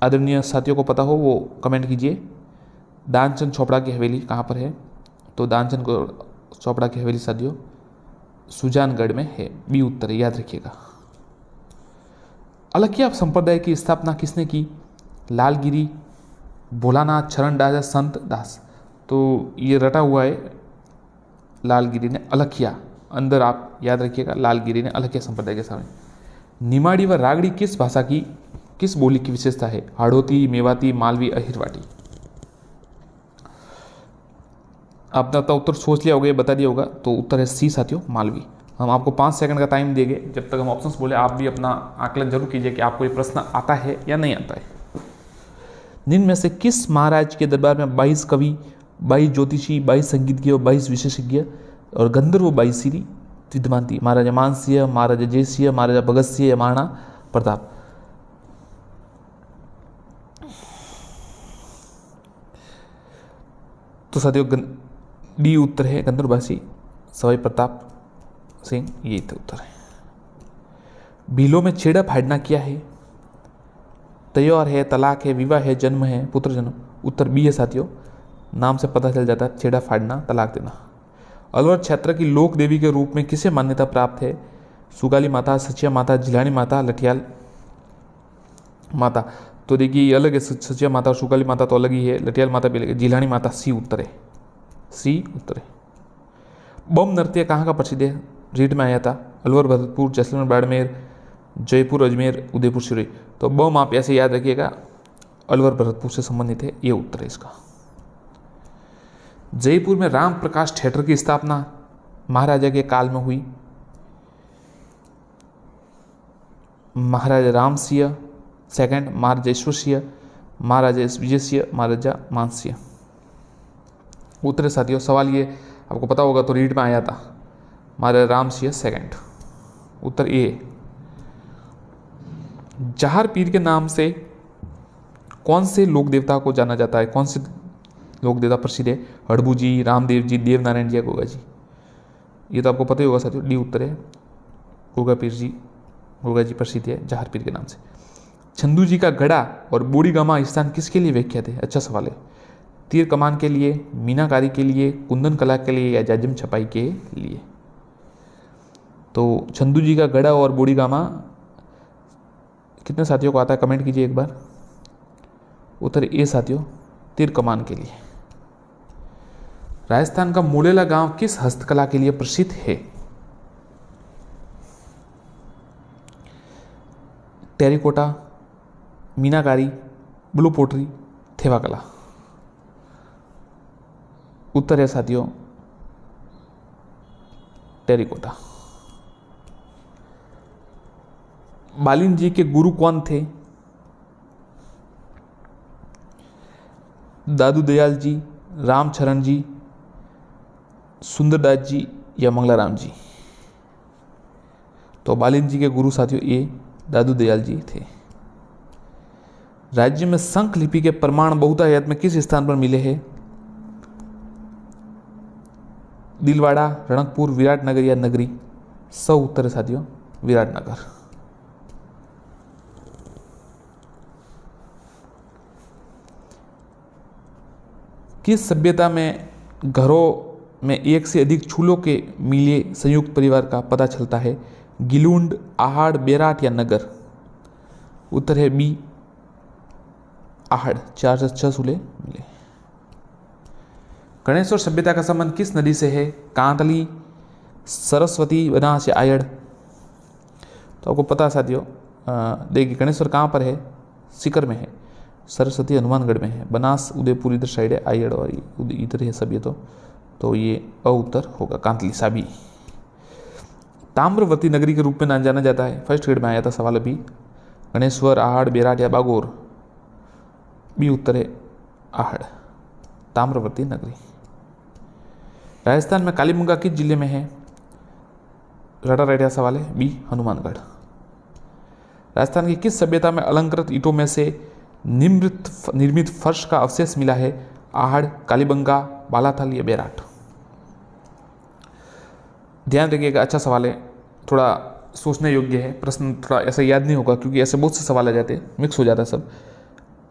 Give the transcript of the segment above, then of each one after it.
आदरणीय साथियों को पता हो वो कमेंट कीजिए। दानचंद चोपड़ा की हवेली कहाँ पर है? तो दानचंद चोपड़ा की हवेली साथियों सुजानगढ़ में है। बी उत्तर है, याद रखिएगा। अलखिया संप्रदाय की स्थापना किसने की? लालगिरी, भोलानाथ, चरण दास, संत दास। तो ये रटा हुआ है, लालगिरी ने अलखिया, अंदर आप याद रखिएगा, लालगिरी ने अलखिया संप्रदाय के सामने। निमाड़ी व रागड़ी किस भाषा की, किस बोली की विशेषता है? हाड़ौती, मेवाती, मालवी, अहिरवाटी। आपने अपना उत्तर सोच लिया होगा, ये बता दिया होगा, तो उत्तर है सी साथियों, मालवी। हम आपको 5 सेकंड का टाइम देंगे, जब तक हम ऑप्शंस बोले आप भी अपना आकलन जरूर कीजिए कि आपको ये प्रश्न आता है या नहीं आता है। निम्न में से किस महाराज के दरबार में 22 कवि, 22 ज्योतिषी, 22 संगीतज्ञ, 22 विशेषज्ञ और गंधर्व 22 विद्वान थी? महाराजा मानसिंह, महाराजा जयसिंह, महाराजा भगत सिंह या महाराणा प्रताप। तो साथियों डी उत्तर है, गंधर्ववासी सवाई प्रताप सिंह, ये उत्तर है। भीलों में छेड़ा फाड़ना क्या है? त्योहार है, तलाक है, विवाह है, जन्म है, पुत्र जन्म। उत्तर बी है साथियों, नाम से पता चल जाता है, छेड़ा फाड़ना, तलाक देना। अलवर क्षेत्र की लोक देवी के रूप में किसे मान्यता प्राप्त है? सुगाली माता, सचिया माता, झिलानी माता, लठियाल माता। तो देखिए ये अलग है, सचिया माता और सुगाली माता तो अलग ही है, लठियाल माता भी अलग है, झिलानी माता सी उत्तर है, सी उत्तर है। बम नृत्य कहाँ का प्रसिद्ध है? रीड में आया था, अलवर, भरतपुर, जैसलमेर, बाड़मेर, जयपुर, अजमेर, उदयपुर, सिरोही। तो बम आप ऐसे याद रखिएगा, अलवर भरतपुर से संबंधित है, ये उत्तर है इसका। जयपुर में राम प्रकाश थिएटर की स्थापना महाराजा के काल में हुई? महाराजा राम सिंह सेकंड, महाराजा ईश्वर सिंह, महाराजा विजय सिंह, महाराजा मान सिंह। उत्तर साथियों, सवाल ये आपको पता होगा तो रीड में आया था, महाराजा राम सिंह सेकंड, उत्तर ए। जहार पीर के नाम से कौन से लोक देवता को जाना जाता है? कौन से लोक देवता प्रसिद्ध है? हड़बू जी, रामदेव जी, देवनारायण जी या गोगा जी। ये तो आपको पता ही होगा साथियों, डी उत्तर है, गोगा पीर जी, गोगा जी प्रसिद्ध है जहार पीर के नाम से। चंदू जी का गढ़ा और बूढ़ी गामा स्थान किसके लिए विख्यात है? अच्छा सवाल है। तीर कमान के लिए, मीनाकारी के लिए, कुंदन कला के लिए या जाजिम छपाई के लिए? तो चंदू जी का गढ़ा और बूढ़ी गामा कितने साथियों को आता है कमेंट कीजिए एक बार। उत्तर ए साथियों, तीर कमान के लिए। राजस्थान का मुलेला गांव किस हस्तकला के लिए प्रसिद्ध है? टेरिकोटा, मीनाकारी, ब्लू पोटरी, थेवा कला। उत्तर है साथियों टेरिकोटा। बालिन जी के गुरु कौन थे? दादू दयाल जी, रामचरण जी, सुंदरदास जी या मंगलाराम जी। तो बालिन जी के गुरु साथियों ये दादू दयाल जी थे। राज्य में संख लिपि के प्रमाण बहुतायत में किस स्थान पर मिले हैं? दिलवाड़ा, रणकपुर, विराटनगर या नगरी। सौ उत्तर है साथियों विराटनगर। किस सभ्यता में घरों में एक से अधिक चूल्हों के मिले संयुक्त परिवार का पता चलता है? गिलुंड, आहड़, बेराट या नगर। उत्तर है बी आहड़, 4 से 6 चूल्हे मिले। गणेश्वर सभ्यता का संबंध किस नदी से है? कांतली, सरस्वती, बनास या आयड़। तो आपको पता है साथियों, देखिए गणेश्वर कहाँ पर है? सीकर में है, सरस्वती हनुमानगढ़ में है, बनास उदयपुर इधर साइड है, आयड़ और इधर है सब ये। तो ये अ उत्तर होगा, कांतली साबी। ताम्रवती नगरी के रूप में जाना जाता है, फर्स्ट ग्रेड में आया था सवाल अभी। गणेश्वर, आहड़, बेराट या बागोर। बी उत्तर है आहड़, ताम्रवती नगरी। राजस्थान में कालीबंगा किस जिले में है? रटा रटा सवाल है, बी हनुमानगढ़। राजस्थान की किस सभ्यता में अलंकृत ईंटों में से निर्मित फर्श का अवशेष मिला है? आहड़, कालीबंगा, बालाथल या बेराट। ध्यान रखिएगा, अच्छा सवाल है, थोड़ा सोचने योग्य है प्रश्न, थोड़ा ऐसा याद नहीं होगा क्योंकि ऐसे बहुत से सवाल आ जाते हैं, मिक्स हो जाता है सब।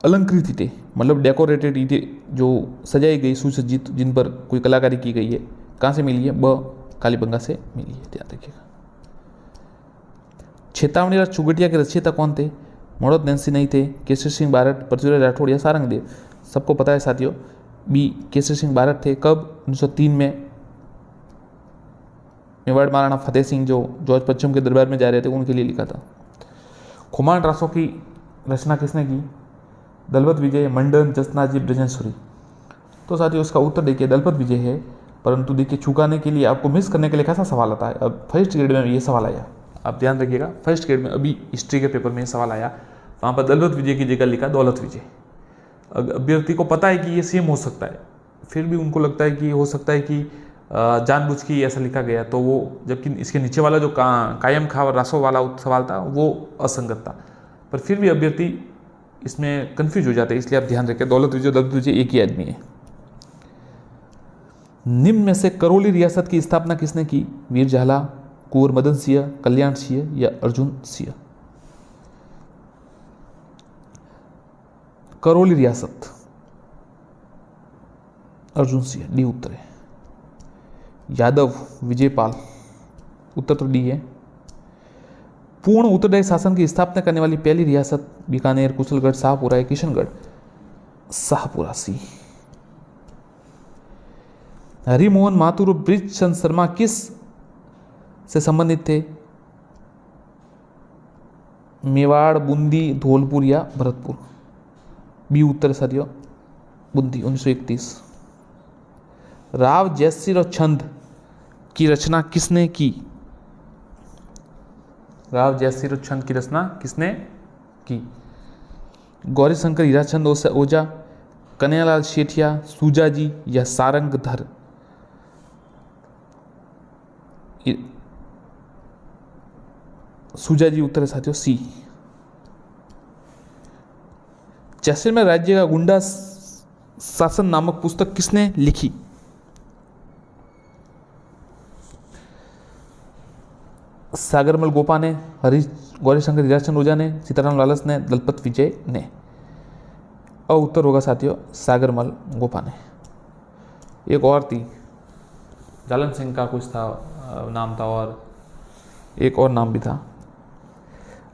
अलंकृत ईंटें मतलब डेकोरेटेड ईंटें जो सजाई गई सुसज्जित जिन पर कोई कलाकारी की गई है, कहाँ से मिली है? ब कालीबंगा से मिली है, ध्यान रखिएगा। चेतावनी और चुगटिया के रचयिता कौन थे? मड़ोद नैन्सी नहीं थे, केसरी सिंह बारठ, पृथ्वीराज राठौड़ या सारंगदेव? सबको पता है साथियों, बी केसरी सिंह बारठ थे। कब? 1903 में मेवाड़ महाराणा फतेह सिंह जो जॉर्ज पश्चिम के दरबार में जा रहे थे उनके लिए लिखा था। खुमान रासों की रचना किसने की? दलपत विजय, मंडन, जसनाजी, ब्रजेश्वरी। तो साथियों उसका उत्तर देखिए दलपत विजय है, परंतु देखिए चुकाने के लिए आपको मिस करने के लिए कैसा सवाल आता है। अब फर्स्ट ग्रेड में ये सवाल आया, आप ध्यान रखिएगा, फर्स्ट ग्रेड में अभी हिस्ट्री के पेपर में ये सवाल आया, वहाँ पर दलपत विजय की जगह लिखा दौलत विजय। अभ्यर्थी को पता है कि ये सेम हो सकता है, फिर भी उनको लगता है कि हो सकता है कि जानबूझ के ऐसा लिखा गया, तो वो जबकि इसके नीचे वाला जो कायम खा रासों वाला सवाल था वो असंगत था, पर फिर भी अभ्यर्थी इसमें कंफ्यूज हो जाते हैं, इसलिए आप ध्यान रखें दौलत विजय एक ही आदमी है। निम्न में से करौली रियासत की स्थापना किसने की? वीर झाला, कुंवर मदन सिंह, कल्याण सिंह या अर्जुन सिंह? करौली रियासत अर्जुन सिंह, डी उत्तर है। यादव, विजयपाल, उत्तर तो डी है। पूर्ण उत्तरदायी शासन की स्थापना करने वाली पहली रियासत? बीकानेर, कुशलगढ़, शाहपुरा या किशनगढ़? शाहपुरा, सी। हरिमोहन माथुर और बृजचंद शर्मा किस से संबंधित थे? मेवाड़, बूंदी, धौलपुर या भरतपुर? बी उत्तर साथियों, बूंदी, 1931। राव जयसिंह और छंद की रचना किसने की? राव जयसिंह और छंद की रचना किसने की? गौरीशंकर हीराचंद ओझा, कन्हैयालाल शेठिया, सूजाजी या सारंगधर? सूजाजी उत्तर है साथियों, सी। जैसलमेर राज्य का गुंडा शासन नामक पुस्तक किसने लिखी? सागरमल गोपा ने, गौरीशंकर हीराचंद ओझा ने, सीताराम लालस ने, दलपत विजय ने? उत्तर होगा साथियों सागरमल गोपा ने। एक और थी, जालन सिंह का कुछ था नाम था, और एक और नाम भी था।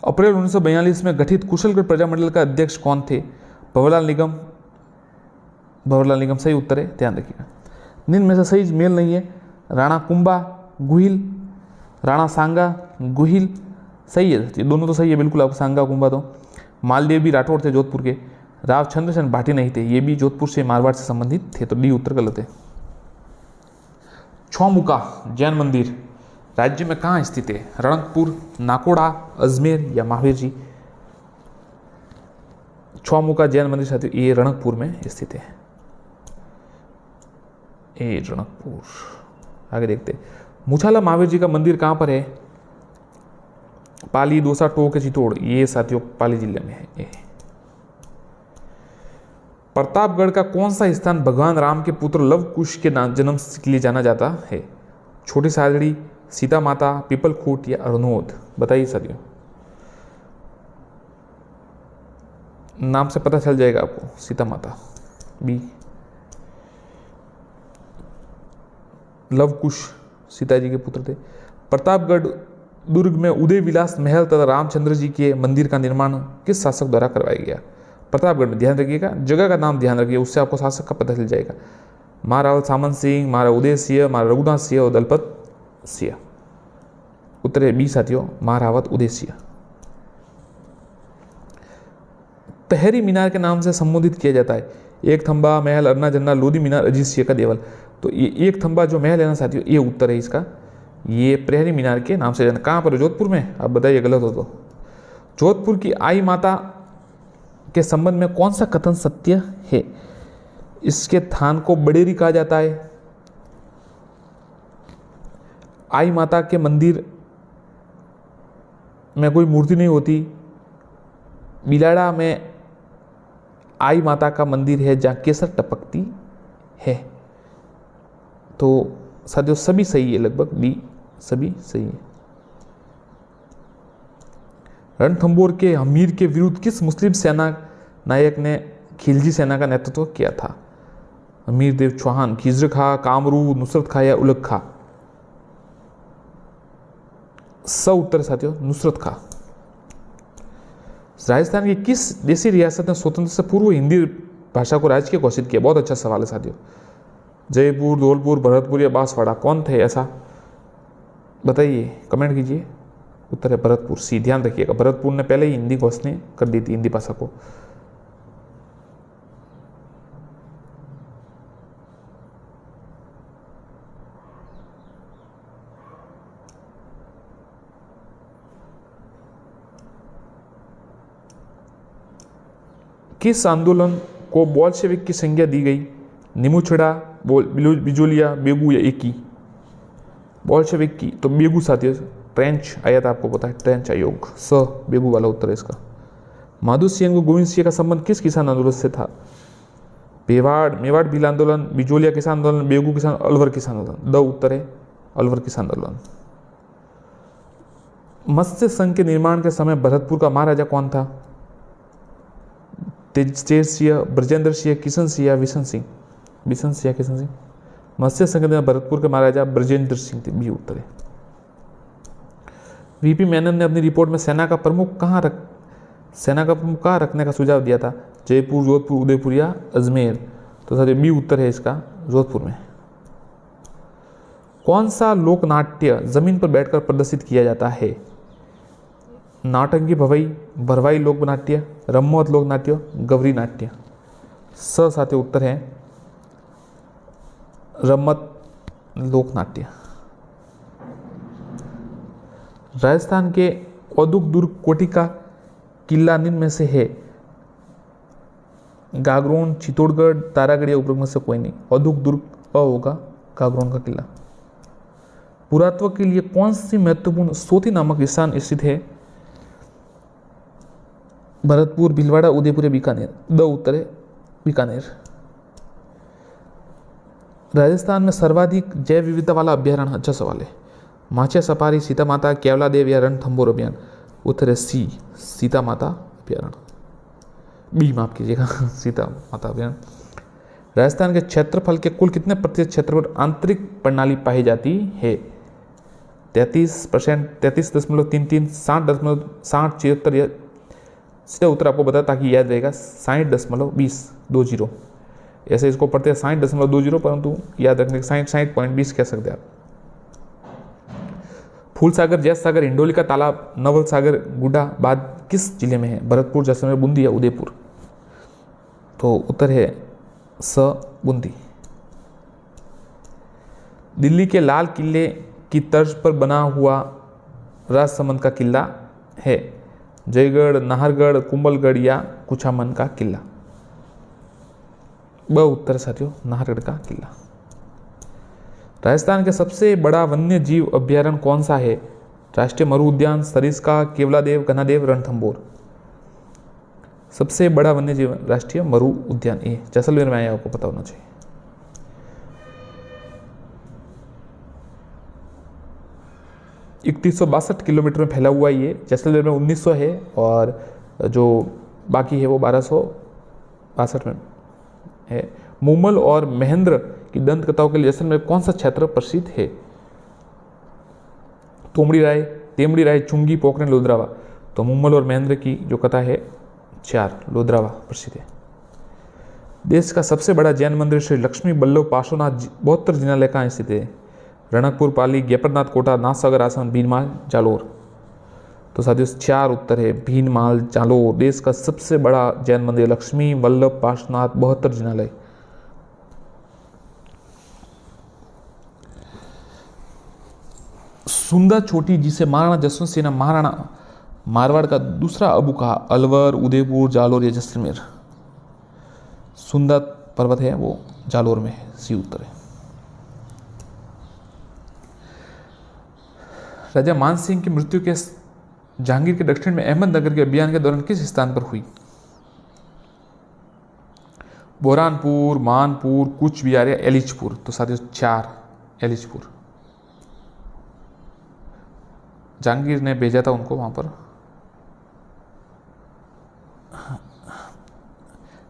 अप्रैल 1942 में गठित कुशलगढ़ प्रजामंडल का अध्यक्ष कौन थे? भंवरलाल निगम। भंवरलाल निगम सही उत्तर है, ध्यान रखिएगा। निम्न में से सही मेल नहीं है। राणा कुंभा, गुहिल, राणा सांगा, गुहिल, सही है, ये दोनों तो सही है बिल्कुल, आप सांगा कुंभा तो। मालदेव भी राठौड़ थे जोधपुर के। राव चंद्रसेन भाटी नहीं थे, ये भी जोधपुर से मारवाड़ से संबंधित थे, तो डी उत्तर गलत है। छौमुका जैन मंदिर राज्य में कहाँ स्थित है? रणकपुर, नाकोड़ा, अजमेर या महावीर जी? छौमुका जैन मंदिर साथियों ये रणकपुर में स्थित है, ये रणकपुर। आगे देखते, मुछाला महावीर जी का मंदिर कहाँ पर है? पाली, दौसा, टोंक या चित्तौड़? ये साथियों पाली जिले में है। प्रतापगढ़ का कौन सा स्थान भगवान राम के पुत्र लव कुश के जन्म के लिए जाना जाता है? छोटी सादड़ी, सीता माता, पीपलखूट या अरनोद? बताइए साथियों, नाम से पता चल जाएगा आपको। सीता माता, बी। लव कुश सीता जी के पुत्र थे। प्रतापगढ़ दुर्ग में उदय विलास महल तथा रामचंद्र जी के मंदिर का निर्माण किस शासक द्वारा करवाया गया? प्रतापगढ़ में, ध्यान रखिएगा, जगह का नाम ध्यान रखिए, उससे आपको शासक का पता चल जाएगा। महारावत सामंत सिंह, महाराजा उदय सिंह, महाराजा रघुनाथ सिंह और दलपत सिंह? उत्तर है बी साथियों, महारावत उदय सिंह। तहरी मीनार के नाम से संबोधित किया जाता है? एक थंबा महल, अरना जन्ना, लोधी मीनार, अजीत सिंह का देवल? तो ये एक थंबा जो महल है ना साथियों, ये उत्तर है इसका, ये प्रहरी मीनार के नाम से जाना। कहाँ पर? जोधपुर में? आप बताइए गलत हो तो। जोधपुर की आई माता के संबंध में कौन सा कथन सत्य है? इसके थान को बडेरी कहा जाता है। आई माता के मंदिर में कोई मूर्ति नहीं होती। बिलाड़ा में आई माता का मंदिर है जहाँ केसर टपकती है। तो साथियों सभी सही है, लगभग बी सभी सही है। रणथंबोर के हमीर के विरुद्ध किस मुस्लिम सेना नायक ने खिलजी सेना का नेतृत्व किया था? अमीर देव चौहान, खिज्र खा, कामरू, नुसरत खा या उलग खा? स उत्तर साथियों नुसरत खा। राजस्थान की किस देशी रियासत ने स्वतंत्र से पूर्व हिंदी भाषा को राजकीय घोषित किया? बहुत अच्छा सवाल है साथियों। जयपुर, धौलपुर, भरतपुर या बांसवाड़ा? कौन थे ऐसा बताइए, कमेंट कीजिए। उत्तर है भरतपुर। सी, ध्यान रखिएगा, भरतपुर ने पहले ही हिंदी घोषणा कर दी थी, हिंदी भाषा को। किस आंदोलन को बोल्शेविक की संज्ञा दी गई? निमुछड़ा, बिजोलिया, बेगू या एकी? बोल्शेविक की तो बेगू साथियों। ट्रेंच आया था, आपको पता है, ट्रेंच आयोग। स बेगू वाला उत्तर है इसका। माधु सिंह को गोविंद सिंह का संबंध किस किसान आंदोलन से था? मेवाड़ भील आंदोलन, बिजोलिया किसान आंदोलन, बेगू किसान, अलवर किसान आंदोलन? द उत्तर है अलवर किसान आंदोलन। मत्स्य संघ के निर्माण के समय भरतपुर का महाराजा कौन था? तेज सिंह, ब्रजेंद्र सिंह, किशन सिंह या विशन सिंह? विशन सिंह, किशन सिंह? मत्स्य संघ के भरतपुर के महाराजा ब्रजेंद्र सिंह थे, बी उत्तर है। वीपी मेनन ने अपनी रिपोर्ट में सेना का प्रमुख कहाँ रखने का सुझाव दिया था? जयपुर, जोधपुर, उदयपुर या अजमेर? तो सर बी उत्तर है इसका, जोधपुर में। कौन सा लोकनाट्य जमीन पर बैठकर प्रदर्शित किया जाता है? नाटंकी भरवाई लोक नाट्य, रम्मोत लोक नाट्य, गवरी नाट्य? स साथियों उत्तर है रम्मत लोक नाट्य। राजस्थान के औदुक दुर्ग कोटि का किला निम्न में से है? गागरोन, चित्तौड़गढ़, तारागढ़ या उपरोक्त में से कोई नहीं? औदुक दुर्ग अ होगा, गागरोन का किला। पुरातत्व के लिए कौन सी महत्वपूर्ण सोती नामक स्थान स्थित है? भरतपुर, भीलवाड़ा, उदयपुर या बीकानेर? द उत्तर है बीकानेर। राजस्थान में सर्वाधिक जैव विविधता वाला अभ्यारण्य? अच्छा सवाल है। माचिया सफारी, सीता माता, केवला देव या रणथंभौर अभियान? उत्तर है सी, सीता माता अभ्यारण्य। बी माफ कीजिएगा, सीता माता अभ्यारण्य। राजस्थान के क्षेत्रफल के कुल कितने प्रतिशत क्षेत्र पर आंतरिक प्रणाली पाई जाती है? 33%, 33.33, 60.60, या सीधा उत्तर आपको बता ताकि याद रहेगा 60.20, ऐसे इसको पढ़ते हैं 60.20, परंतु याद रखने 60.20 कह सकते हैं आप। फूलसागर, जैस सागर, हिंडोली का तालाब, नवल सागर, गुड्डा बाद किस जिले में है? भरतपुर, जैसलमेर, बूंदी या उदयपुर? तो उत्तर है स, बूंदी। दिल्ली के लाल किले की तर्ज पर बना हुआ राजसमंद का किला है? जयगढ़, नाहरगढ़, कुंभलगढ़ या कुछामन का किला? ब उत्तर साथियों नाहरगढ़ का किला। राजस्थान के सबसे बड़ा वन्य जीव अभ्यारण्य कौन सा है? राष्ट्रीय मरु उद्यान, सरिस्का, केवलादेव, घनादेव, रणथंभौर? सबसे बड़ा वन्य जीव राष्ट्रीय मरु उद्यान, ये जैसलमेर में आया, आपको पता होना चाहिए। इकतीस 162 किलोमीटर में फैला हुआ ये, जैसलमेर में 1900 है और जो बाकी है वो 1262 में है। मुमल और महेंद्र की दंत कथाओं के लिए जैसलमेर कौन सा क्षेत्र प्रसिद्ध है? तोमड़ी राय, तेमड़ी राय, चुंगी, पोखरण, लोधरावा? तो मुमल और महेंद्र की जो कथा है 4, लोधरावा प्रसिद्ध है। देश का सबसे बड़ा जैन मंदिर श्री लक्ष्मी बल्लभ पार्श्वनाथ 72 जिनालय कहाँ स्थित है? रणकपुर, पाली, गेपरनाथ कोटा, नाथसागर आश्रम, भीनमाल, जालोर? तो साथियों 4 उत्तर है भीनमाल, जालोर। देश का सबसे बड़ा जैन मंदिर लक्ष्मी बल्लभ पार्श्वनाथ 72 जिनालय। सुंदा चोटी जिसे महाराणा जसवंत सिंह ने महाराणा मारवाड़ का दूसरा अबू कहा? अलवर, उदयपुर, जालोर या जैसलमेर? सुंदा पर्वत है वो जालोर में है, सी उत्तर है। राजा मान सिंह की मृत्यु के जहांगीर के दक्षिण में अहमदनगर के अभियान के दौरान किस स्थान पर हुई? बोरानपुर, मानपुर, कुछ बिहार या एलिचपुर? तो साथियों 4, एलिचपुर। जहांगीर ने भेजा था उनको वहां पर।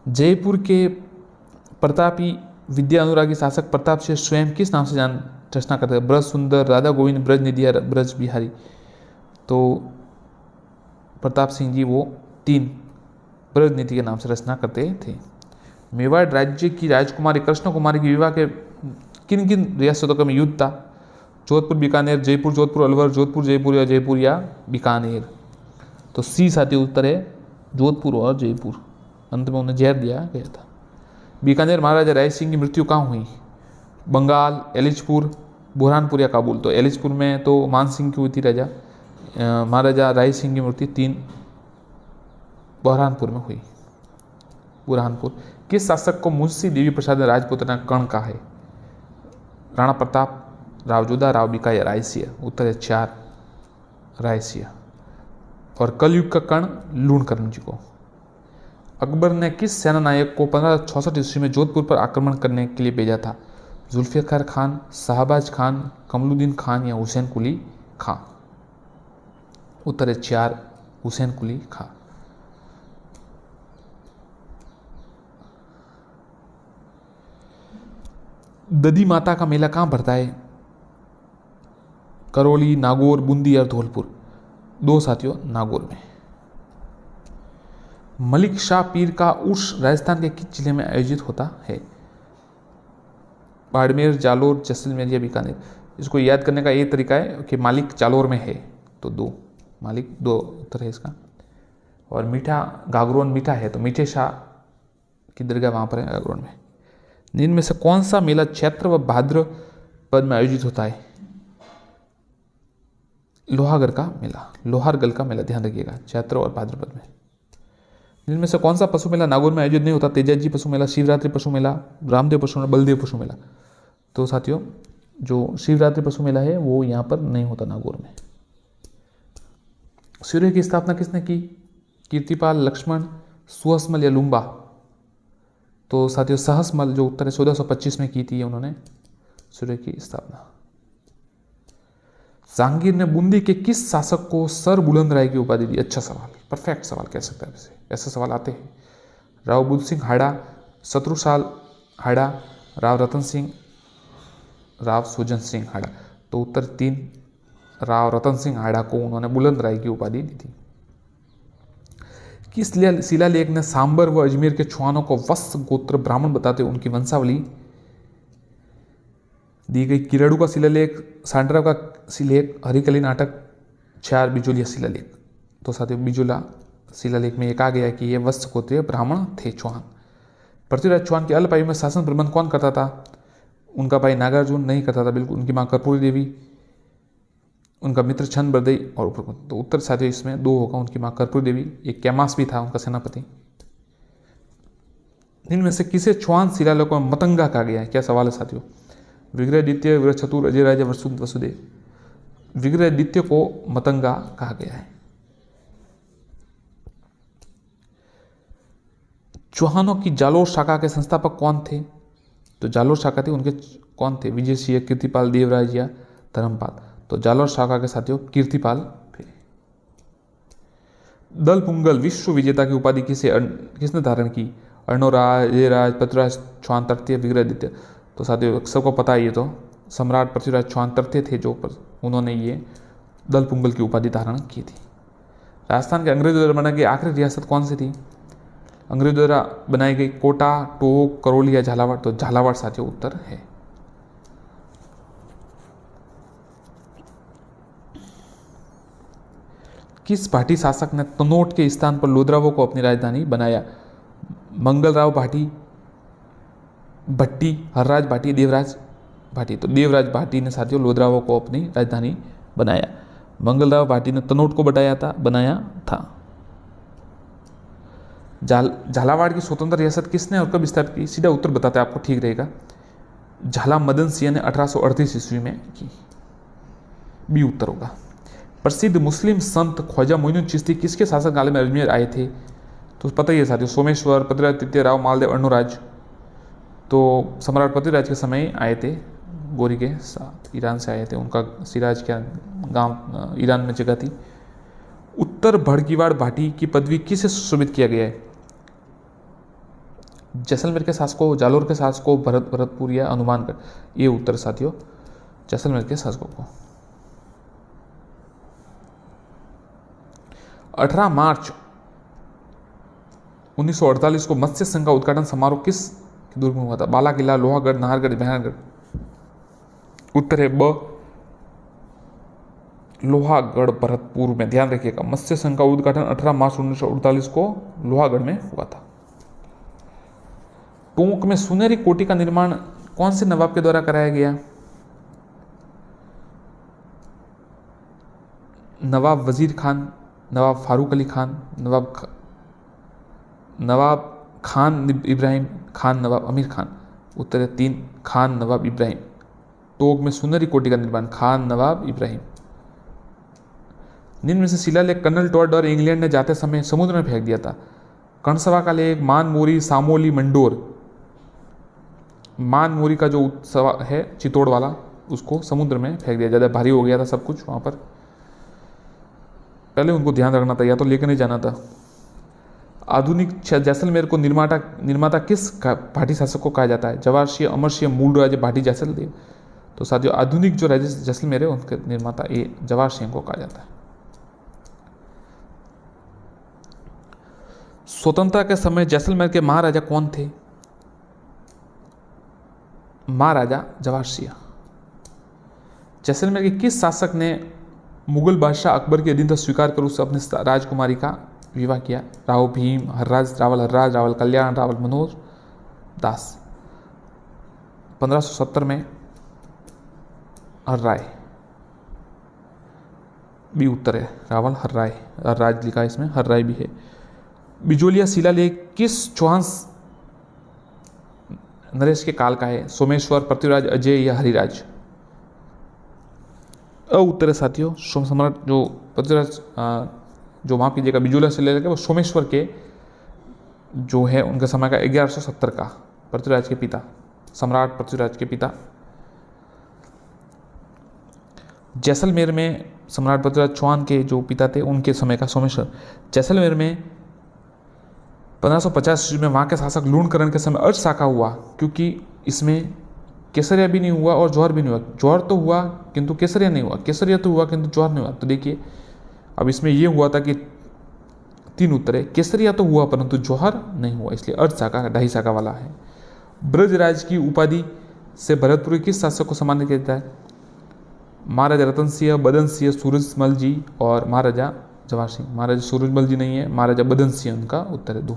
जयपुर के प्रतापी विद्या अनुरागी शासक प्रताप सिंह स्वयं किस नाम से जान रचना करते थे? ब्रज सुंदर, राधा गोविंद, ब्रज निधि या ब्रज बिहारी। तो प्रताप सिंह जी वो 3 ब्रज नीति के नाम से रचना करते थे। मेवाड़ राज्य की राजकुमारी कृष्ण कुमारी की विवाह के किन किन रियासतों में युद्ध था? जोधपुर, बीकानेर, जयपुर, जोधपुर, अलवर, जोधपुर, जयपुर या बीकानेर। तो सी साथी उत्तर है जोधपुर और जयपुर। अंत में उन्हें जहर दिया गया था। बीकानेर महाराजा राय सिंह की मृत्यु कहाँ हुई? बंगाल, एलिचपुर, बुरहानपुर या काबुल। तो एलिचपुर में तो मान सिंह की हुई थी राजा, महाराजा राय सिंह की मृत्यु 3 बुरहानपुर में हुई। बुरहानपुर। किस शासक को मुंशी देवी प्रसाद ने राजपुतना कर्ण कहा है? राणा प्रताप, राव जोधा, राव बीका या रायसिंह। उत्तर है 4 रायसिंह। और कलयुग का कर्ण लूणकर्ण जी को। अकबर ने किस सेना नायक को 1566 ईस्वी में जोधपुर पर आक्रमण करने के लिए भेजा था? जुल्फिकार खान, शाहबाज खान, कमरुद्दीन खान या हुसैन कुली खां। उत्तर है 4 हुसैन कुली खां। दधी माता का मेला कहाँ भरता है? करौली, नागौर, बूंदी और धौलपुर। 2 साथियों नागौर में। मलिक शाह पीर का उर्स राजस्थान के किस जिले में आयोजित होता है? बाड़मेर, जालोर, जैसलमेर या बीकानेर। इसको याद करने का ये तरीका है कि मालिक जालोर में है, तो 2 मालिक 2 उत्तर है इसका। और मीठा गागरोन मीठा है, तो मीठे शाह की दरगाह वहाँ पर है गागरोन में। निम्न में से कौन सा मेला चैत्र व भाद्रपद में आयोजित होता है? लोहागढ़ का मेला, लोहारगढ़ का मेला, ध्यान रखिएगा, चैत्र और भाद्रपद में। इनमें से कौन सा पशु मेला नागौर में आयोजित नहीं होता? तेजाजी पशु मेला, शिवरात्रि पशु मेला, रामदेव पशु मेला, बलदेव पशु मेला। तो साथियों जो शिवरात्रि पशु मेला है वो यहाँ पर नहीं होता नागौर में। सूर्य की स्थापना किसने की? कीर्तिपाल, लक्ष्मण, सुहसमल या लुम्बा। तो साथियों सहसमल जो उत्तर है 1425 में की थी उन्होंने सूर्य की स्थापना। जहांगीर ने बूंदी के किस शासक को सर बुलंद राय की उपाधि दी? अच्छा सवाल, परफेक्ट सवाल कह सकते हैं इसे, ऐसे सवाल आते हैं। राव बुद्ध सिंह हाड़ा, शत्रुसाल हाड़ा, राव रतन सिंह, राव सुजन सिंह हाड़ा। तो उत्तर 3 राव रतन सिंह हाड़ा को उन्होंने बुलंद राय की उपाधि दी थी। किस शिलालेख ने सांबर व अजमेर के चौहानों को वत्स गोत्र ब्राह्मण बताते उनकी वंशावली दी गई? किराड़ू का शिलालेख, सांडरा का शिलालेख, हरिकली नाटक, 4 बिजोलिया शिलालेख। तो साथियों बिजोला शिलालेख में एक आ गया कि ये वत्स गोत्रीय ब्राह्मण थे चौहान। पृथ्वीराज चौहान की अल्प आयु में शासन प्रबंध कौन करता था? उनका भाई नागार्जुन नहीं करता था, बिल्कुल। उनकी माँ कर्पूरी देवी, उनका मित्र छंद बरदई और उपरकुंद। तो उत्तर साथियों इसमें 2 होगा, उनकी माँ कर्पूरी देवी, एक कैमास भी था उनका सेनापति। इनमें से किसे चौहान शिलालेखों में मतंगा कहा गया है? क्या सवाल है साथियों? विग्रहादित्य, विग्रह चतुर, अजय राजा, वसुदेव। विग्रहादित्य को मतंगा कहा गया है। चौहानों की जालोर शाखा के संस्थापक कौन थे? तो जालोर शाखा थी उनके कौन थे? विजय सिंह, कीर्तिपाल, देवराज या धर्मपाल। तो जालोर शाखा के साथियों कीर्तिपाल थे। दल पुंगल विश्व विजेता की उपाधि किसने धारण की? अर्णोराज, जयराज, पृथ्वीराज चौहान तृतीय, विग्रहादित्य। तो साथियों सबको पता है ये तो सम्राट पृथ्वीराज चौहान तृतीय थे जो उन्होंने ये दल पुंगल की उपाधि धारण की थी। राजस्थान के अंग्रेजों द्वारा बनाई गई आखिरी रियासत कौन सी थी? अंग्रेजों द्वारा बनाई गई कोटा, टोंक, करौली या झालावाड़। तो झालावाड़ साथियों उत्तर है। किस भाटी शासक ने तनोट के स्थान पर लोद्रावो को अपनी राजधानी बनाया? मंगलराव भाटी, भट्टी, हरराज भाटी, देवराज भाटी। तो देवराज भाटी ने साथियों लोद्रावो को अपनी राजधानी बनाया। मंगलराव भाटी ने तनोट को बनाया था। झालावाड़ की स्वतंत्र रियासत किसने और कब स्थापित की? सीधा उत्तर बताते आपको ठीक रहेगा। झाला मदन सिंह ने 1838 ईस्वी में की। बी उत्तर होगा। प्रसिद्ध मुस्लिम संत ख्वाजा मोइनुद्दीन चिश्ती किसके शासन काल में अजमेर आए थे? तो पता ही है साथियों सोमेश्वर, पृथ्वीराज तृतीय, राव मालदेव, अर्णोराज। तो सम्राट पृथ्वीराज के समय आए थे, गोरी के साथ ईरान से आए थे। उनका सिराज क्या गांव ईरान में जगह थी। उत्तर भड़कीवाड़ भाटी की पदवी किसे सुशोभित किया गया है? जैसलमेर के शासकों, जालोर के शासकों, भरतपुर या हनुमानगढ़, ये उत्तर साथियों जैसलमेर के शासकों को। 18 मार्च 1948 को मत्स्य संघ का उद्घाटन समारोह किस दुर्ग में हुआ था? बाला किला, लोहागढ़, नाहरगढ़, मेहरगढ़। उत्तर है ब लोहागढ़, भरतपुर में। ध्यान रखिएगा, मत्स्य संघ का उद्घाटन 18 मार्च 1948 को लोहागढ़ में हुआ था। टोंक में सुनहरी कोठी का निर्माण कौन से नवाब के द्वारा कराया गया? नवाब वजीर खान, नवाब फारूक अली खान, नवाब खान इब्राहिम खान, नवाब अमीर खान। उत्तर है 3 खान नवाब इब्राहिम। टोंक में सुनहरी कोठी का निर्माण खान नवाब इब्राहिम। निम्न में से शिलालेख कर्नल टॉड और इंग्लैंड ने जाते समय समुद्र में फेंक दिया था? कर्णसभा का लेख, मान मोरी, सामोली, मंडोर। मान मोरी का जो उत्सव है चित्तौड़ वाला, उसको समुद्र में फेंक दिया, ज़्यादा भारी हो गया था सब कुछ वहाँ पर। पहले उनको ध्यान रखना था, या तो लेकर नहीं जाना था। आधुनिक जैसलमेर को निर्माता किस भाटी शासक को कहा जाता है? जवाहर सिंह, अमर सिंह, मूल राजे, भाटी जैसलदेव। तो साथियों आधुनिक जो राज्य जैसलमेर है उनके निर्माता ये जवाहर सिंह को कहा जाता है। स्वतंत्रता के समय जैसलमेर के महाराजा कौन थे? महाराजा जवाहर सिंह। जैसलमेर के किस शासक ने मुगल बादशाह अकबर की अधीनता स्वीकार कर उससे अपनी राजकुमारी का विवाह किया? राव भीम, हर्राज, रावल कल्याण, रावल मनोज दास। 1570 में हर्राय भी उत्तर है, रावल हर्राय। हर्राज लिखा है इसमें, हर्राय भी है। बिजोलिया शिलालेख किस चौहान नरेश के काल का है? सोमेश्वर, पृथ्वीराज, अजय या हरिराज। उत्तर है साथियों सम्राट जो पृथ्वीराज, जो माफ कीजिएगा बिजोलिया शिलालेख है वो सोमेश्वर के जो है उनके समय का 1170 का, पृथ्वीराज के पिता, सम्राट पृथ्वीराज के पिता। जैसलमेर में सम्राट पृथ्वीराज चौहान के जो पिता थे उनके समय का सोमेश्वर। जैसलमेर में 1550 ईस्वी में वहाँ के शासक लूणकरण के समय अर्ध शाखा हुआ, क्योंकि इसमें केसरिया भी नहीं हुआ और जौहर भी नहीं हुआ। जौहर तो हुआ किंतु केसरिया नहीं हुआ, केसरिया तो हुआ किंतु जौहर नहीं हुआ। तो देखिए अब इसमें यह हुआ था कि 3 उत्तर है, केसरिया तो हुआ परंतु जौहर नहीं हुआ, इसलिए अर्ध शाखा 2.5 शाखा वाला है। ब्रजराज की उपाधि से भरतपुर के किस शासक को सम्मानित किया जाता है? महाराजा रतन सिंह, बदन सिंह, सूरजमल जी और महाराजा जवाहर सिंह। महाराजा सूरजमल जी नहीं है, महाराजा बदन सिंह उनका उत्तर है 2।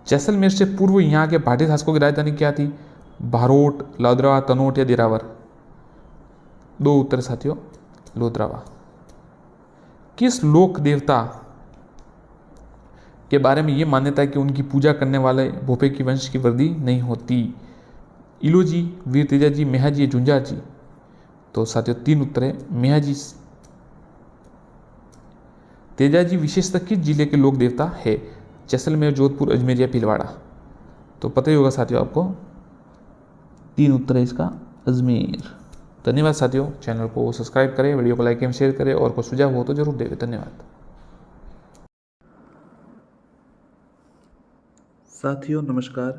जैसलमेर से पूर्व यहाँ के भाटी शासकों की राजधानी क्या थी? भारोट, लोधरावा, तनोट या दिरावर। 2 उत्तर साथियों लोधरावा। किस लोक देवता के बारे में यह मान्यता है कि उनकी पूजा करने वाले भोपे की वंश की वृद्धि नहीं होती? इलोजी, वीर तेजा जी, मेहा जी, झुंझार जी। तो साथियों 3 उत्तर है मेहा जी। तेजा जी विशेषतः किस जिले के लोक देवता है? जैसलमेर, जोधपुर, अजमेर या भीलवाड़ा। तो पता ही होगा साथियों आपको, 3 उत्तर है इसका अजमेर। धन्यवाद साथियों, चैनल को सब्सक्राइब करें, वीडियो को लाइक एवं शेयर करें और कोई सुझाव हो तो जरूर दें। धन्यवाद साथियों नमस्कार,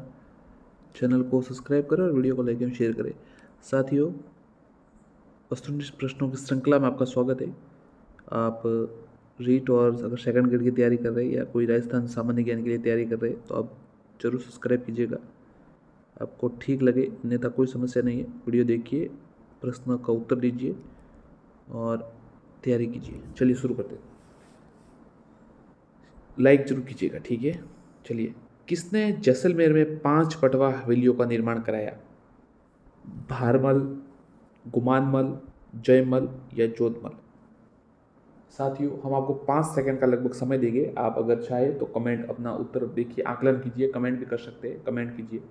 चैनल को सब्सक्राइब करें और वीडियो को लाइक एवं शेयर करें। साथियों वस्तुनिष्ठ प्रश्नों की श्रृंखला में आपका स्वागत है। आप रीट और अगर सेकंड ग्रेड की तैयारी कर रहे हैं या कोई राजस्थान सामान्य ज्ञान के लिए तैयारी कर रहे हैं तो आप जरूर सब्सक्राइब कीजिएगा, आपको ठीक लगे, अन्यथा कोई समस्या नहीं है। वीडियो देखिए, प्रश्न का उत्तर दीजिए और तैयारी कीजिए। चलिए शुरू करते हैं। लाइक जरूर कीजिएगा, ठीक है। चलिए, किसने जैसलमेर में 5 पटवा हवेलियों का निर्माण कराया? भारमल, गुमानमल, जयमल या जोधमल। साथियों हम आपको 5 सेकंड का लगभग समय देंगे, आप अगर चाहे तो कमेंट अपना उत्तर देखिए, आकलन कीजिए, कमेंट भी कर सकते हैं, कमेंट कीजिए,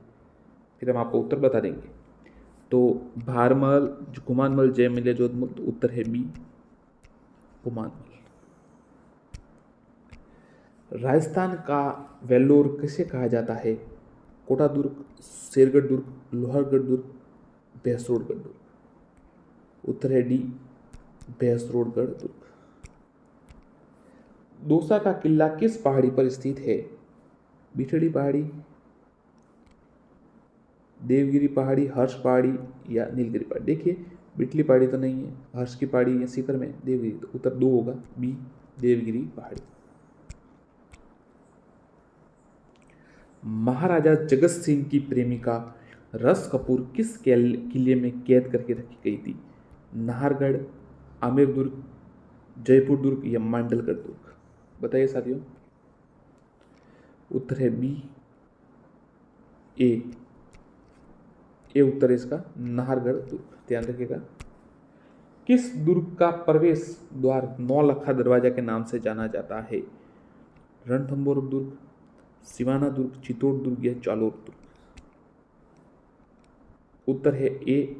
फिर हम आपको उत्तर बता देंगे। तो भारमल, गुमानमल, जयमल या जोधमल। तो उत्तर है बी गुमानमल। राजस्थान का वेल्लोर किसे कहा जाता है? कोटा दुर्ग, शेरगढ़ दुर्ग, लोहारगढ़ दुर्ग, भैंसरोडगढ़ दुर्ग। उत्तर है डी भैंसरोडगढ़ दुर्ग। दौसा का किला किस पहाड़ी पर स्थित है? बिठड़ी पहाड़ी, देवगिरी पहाड़ी, हर्ष पहाड़ी या नीलगिरी पहाड़ी। देखिए बिठली पहाड़ी तो नहीं है, हर्ष की पहाड़ी या शिखर में देवगिरी, तो उत्तर 2 होगा बी देवगिरी पहाड़ी। महाराजा जगत सिंह की प्रेमिका रस कपूर किस किले में कैद करके रखी गई थी? नाहरगढ़, आमेर दुर्ग, जयपुर दुर्ग या मांडलगढ़ दुर्ग? बताइए साथियों। उत्तर है बी ए उत्तर है इसका, नाहरगढ़ दुर्ग। ध्यान रखिएगा। किस दुर्ग का प्रवेश द्वार नौलखा दरवाजा के नाम से जाना जाता है? रणथंभौर दुर्ग, सिवाना दुर्ग, चित्तौड़ दुर्ग या जालोर दुर्ग? उत्तर है ए